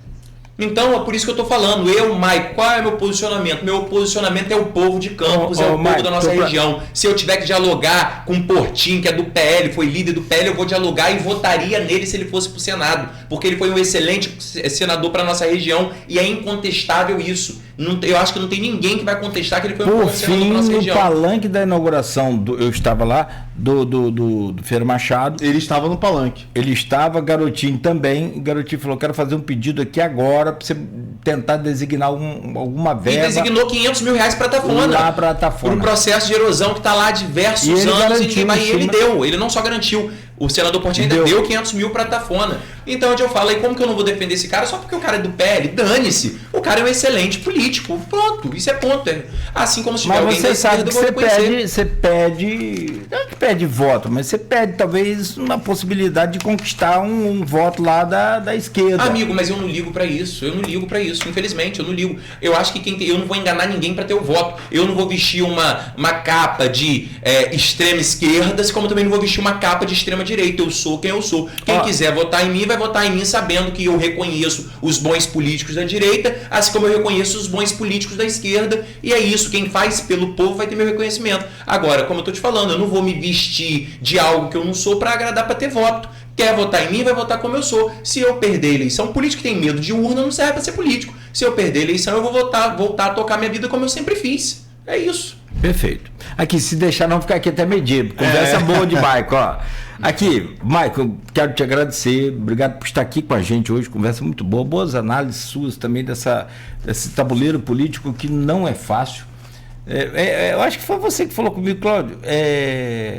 Então, é por isso que eu estou falando. Eu, Maico, qual é o meu posicionamento? Meu posicionamento é o povo de Campos, é o povo Maico, da nossa região. Se eu tiver que dialogar com o Portinho, que é do PL, foi líder do PL, eu vou dialogar e votaria nele se ele fosse para o Senado. Porque ele foi um excelente senador para a nossa região e é incontestável isso. Eu acho que não tem ninguém que vai contestar que ele foi um bom senador para a nossa região. No palanque da inauguração, eu estava lá, do Feira Machado. Ele estava no palanque. Ele estava, Garotinho também. Garotinho falou, quero fazer um pedido aqui agora para você tentar designar alguma verba. E designou R$500 mil para Tafona. Lá para Tafona. Por um processo de erosão que está lá há diversos anos e ninguém vai. Ele deu. Ele não só garantiu. O senador Portinho ainda deu 500 mil para Tafona. Então, onde eu falei, como que eu não vou defender esse cara só porque o cara é do PL? Dane-se. O cara é um excelente político. Pronto. Isso é ponto. Assim como se tiver alguém da esquerda, eu vou reconhecer. Você pede, não é que pede voto, mas você pede talvez uma possibilidade de conquistar um voto lá da esquerda. Amigo, mas eu não ligo para isso. Eu não ligo para isso. Infelizmente, eu não ligo. Eu acho que eu não vou enganar ninguém para ter o voto. Eu não vou vestir uma capa de extrema esquerda, como também não vou vestir uma capa de extrema direita. Eu sou quem eu sou. Quem quiser votar em mim, vai votar em mim sabendo que eu reconheço os bons políticos da direita, assim como eu reconheço os bons políticos da esquerda. E é isso. Quem faz pelo povo vai ter meu reconhecimento. Agora, como eu tô te falando, eu não vou me vestir de algo que eu não sou para agradar, para ter voto. Quer votar em mim, vai votar como eu sou. Se eu perder a eleição, político que tem medo de urna não serve para ser político. Se eu perder a eleição, eu vou voltar a tocar minha vida como eu sempre fiz. É isso. Perfeito. Aqui, se deixar não ficar aqui até meio-dia. Conversa boa de Maicon, ó. Aqui, Maicon, quero te agradecer. Obrigado por estar aqui com a gente hoje. Conversa muito boa. Boas análises suas também desse tabuleiro político que não é fácil. Eu acho que foi você que falou comigo, Cláudio.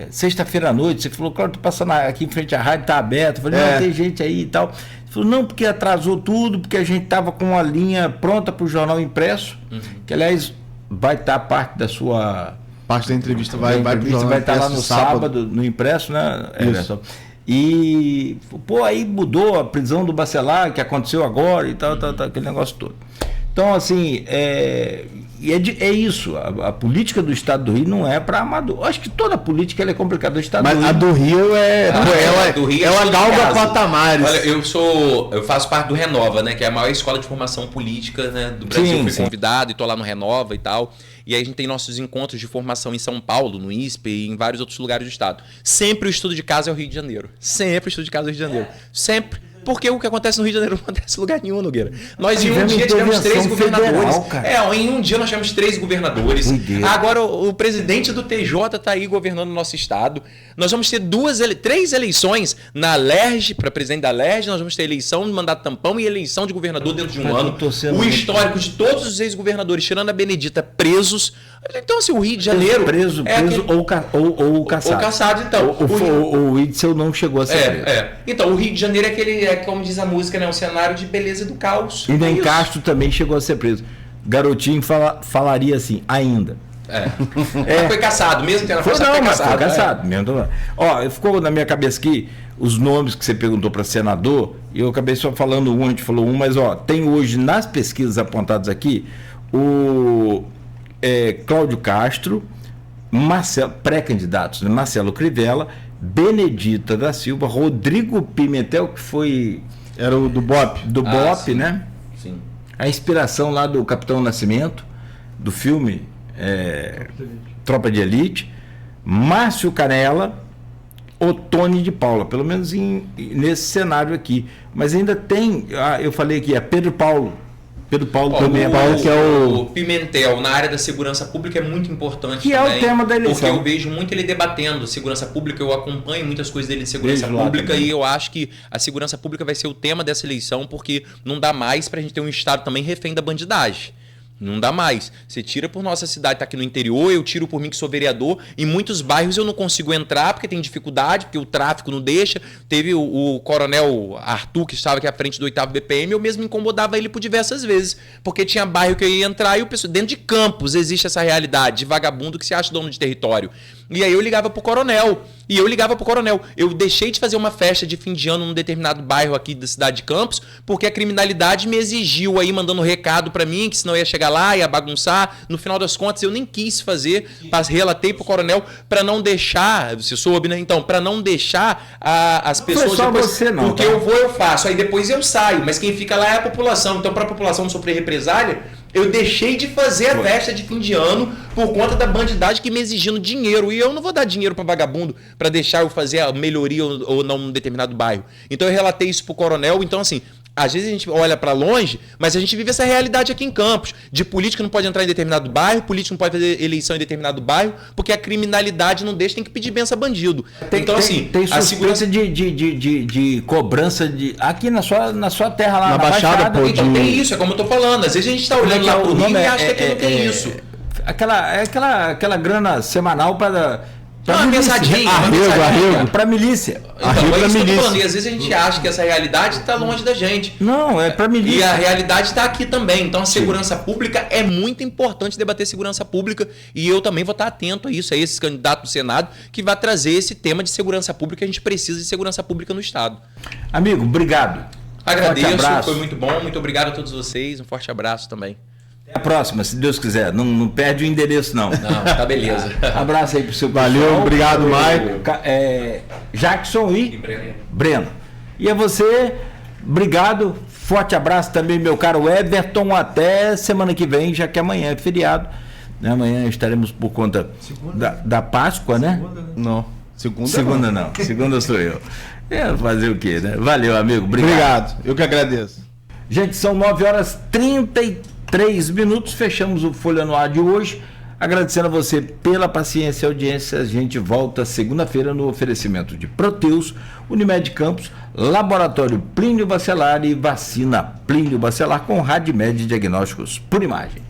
Sexta-feira à noite, você falou, Cláudio, tô passando aqui em frente à rádio, tá aberto. Eu falei, não, tem gente aí e tal. Você falou, não, porque atrasou tudo, porque a gente tava com uma linha pronta para o jornal impresso, que aliás vai estar parte da sua... Parte da entrevista vai estar lá no sábado, no impresso, né? Isso. E, aí mudou a prisão do Bacelar, que aconteceu agora e tal, aquele negócio todo. Então, assim, é isso. A política do Estado do Rio não é para amador. Eu acho que toda política ela é complicada do Estado do Rio. Mas a do Rio ela galga patamares. Olha, eu faço parte do Renova, né? Que é a maior escola de formação política, né, do Brasil. Eu fui convidado e tô lá no Renova e tal. E aí a gente tem nossos encontros de formação em São Paulo, no ISP e em vários outros lugares do estado. Sempre o estudo de casa é o Rio de Janeiro. Sempre o estudo de casa é o Rio de Janeiro. Sempre. Porque o que acontece no Rio de Janeiro não acontece em lugar nenhum, Nogueira. Nós em um dia tivemos 3 governadores. Em um dia nós tivemos 3 governadores. Agora o presidente do TJ está aí governando o nosso estado. Nós vamos ter 3 eleições na LERJ, para presidente da LERJ. Nós vamos ter eleição de mandato tampão e eleição de governador dentro de um ano. O histórico de todos os ex-governadores, tirando a Benedita, presos. Então, assim, o Rio de Janeiro... Preso ou caçado. Ou caçado, então. O Itzel não chegou a ser preso. Então, o Rio de Janeiro é aquele... como diz a música, né? Um cenário de beleza e do caos. E nem Castro também chegou a ser preso. Garotinho falaria assim, ainda. Mas foi caçado, mesmo tendo a Foi, força, não, foi mas caçado. foi caçado. Mesmo. Ó, ficou na minha cabeça aqui os nomes que você perguntou para senador, e eu acabei só falando um, a gente falou um, mas ó, tem hoje nas pesquisas apontadas aqui o Cláudio Castro, Marcelo, pré-candidatos, né? Marcelo Crivella, Benedita da Silva, Rodrigo Pimentel, que foi... Era o do BOP. Do BOP, sim. né? Sim. A inspiração lá do Capitão Nascimento, do filme Tropa de Elite, Márcio Canella, Otone de Paula, pelo menos nesse cenário aqui. Mas ainda tem, eu falei aqui, Pedro Paulo. Pedro Paulo também que é o Pimentel na área da segurança pública é muito importante que também, é o tema da eleição. porque eu vejo muito ele debatendo segurança pública, eu acompanho muitas coisas dele de segurança Vejo lá pública também. e eu acho que a segurança pública vai ser o tema dessa eleição, porque não dá mais pra gente ter um estado também refém da bandidagem. Não dá mais. Você tira por nossa cidade, tá aqui no interior, eu tiro por mim que sou vereador. Em muitos bairros eu não consigo entrar porque tem dificuldade, porque o tráfico não deixa. Teve o coronel Arthur, que estava aqui à frente do 8º BPM, eu mesmo incomodava ele por diversas vezes. Porque tinha bairro que eu ia entrar e o pessoal... Dentro de Campos existe essa realidade de vagabundo que se acha dono de território. E aí eu ligava pro coronel. Eu deixei de fazer uma festa de fim de ano num determinado bairro aqui da cidade de Campos, porque a criminalidade me exigiu aí, mandando recado pra mim, que senão eu ia chegar lá, ia bagunçar. No final das contas, eu nem quis fazer, relatei pro coronel pra não deixar, você soube, né? Então, pra não deixar as pessoas... só depois, você não, porque tá? eu vou, eu faço, aí depois eu saio, mas quem fica lá é a população. Então, pra população não sofrer represália, eu deixei de fazer a festa de fim de ano por conta da bandidagem que me exigindo dinheiro. E eu não vou dar dinheiro para vagabundo para deixar eu fazer a melhoria ou não num determinado bairro. Então eu relatei isso pro coronel. Então, assim, às vezes a gente olha para longe, mas a gente vive essa realidade aqui em Campos. De político não pode entrar em determinado bairro, político não pode fazer eleição em determinado bairro, porque a criminalidade não deixa, tem que pedir benção a bandido. Então, assim, tem a segurança... de cobrança de aqui na sua terra lá Na Baixada, pô, Então tem isso, é como eu tô falando. Às vezes a gente tá olhando lá pro Rio e acha que aqui não tem isso. Aquela grana semanal para Uma mensadinha, Arrego. para milícia. Então, Arriba é isso que eu tô milícia. falando. E às vezes a gente acha que essa realidade está longe da gente. Não, é para milícia. E a realidade está aqui também. Então a segurança pública é muito importante debater segurança pública. E eu também vou estar atento a isso, a esses candidatos do Senado que vai trazer esse tema de segurança pública. A gente precisa de segurança pública no Estado. Amigo, obrigado. Agradeço, Forte abraço. foi muito bom. Muito obrigado a todos vocês. Um forte abraço também. Até a próxima, se Deus quiser. Não perde o endereço, não. Não, tá beleza. Abraço aí pro seu Valeu, pessoal. obrigado, Maicon. Jackson e Breno. E a você, obrigado. Forte abraço também, meu caro Everton. Até semana que vem, já que amanhã é feriado. Né? Amanhã estaremos por conta da Páscoa, né? Não. Segunda Segunda não. Segunda sou eu. Fazer o quê, né? Valeu, amigo. Obrigado. Eu que agradeço. Gente, são 9h33. Fechamos o Folha no Ar de hoje. Agradecendo a você pela paciência e audiência. A gente volta segunda-feira no oferecimento de Proteus, Unimed Campos, Laboratório Plínio Bacelar e Vacina Plínio Bacelar com Radmed Diagnósticos por imagem.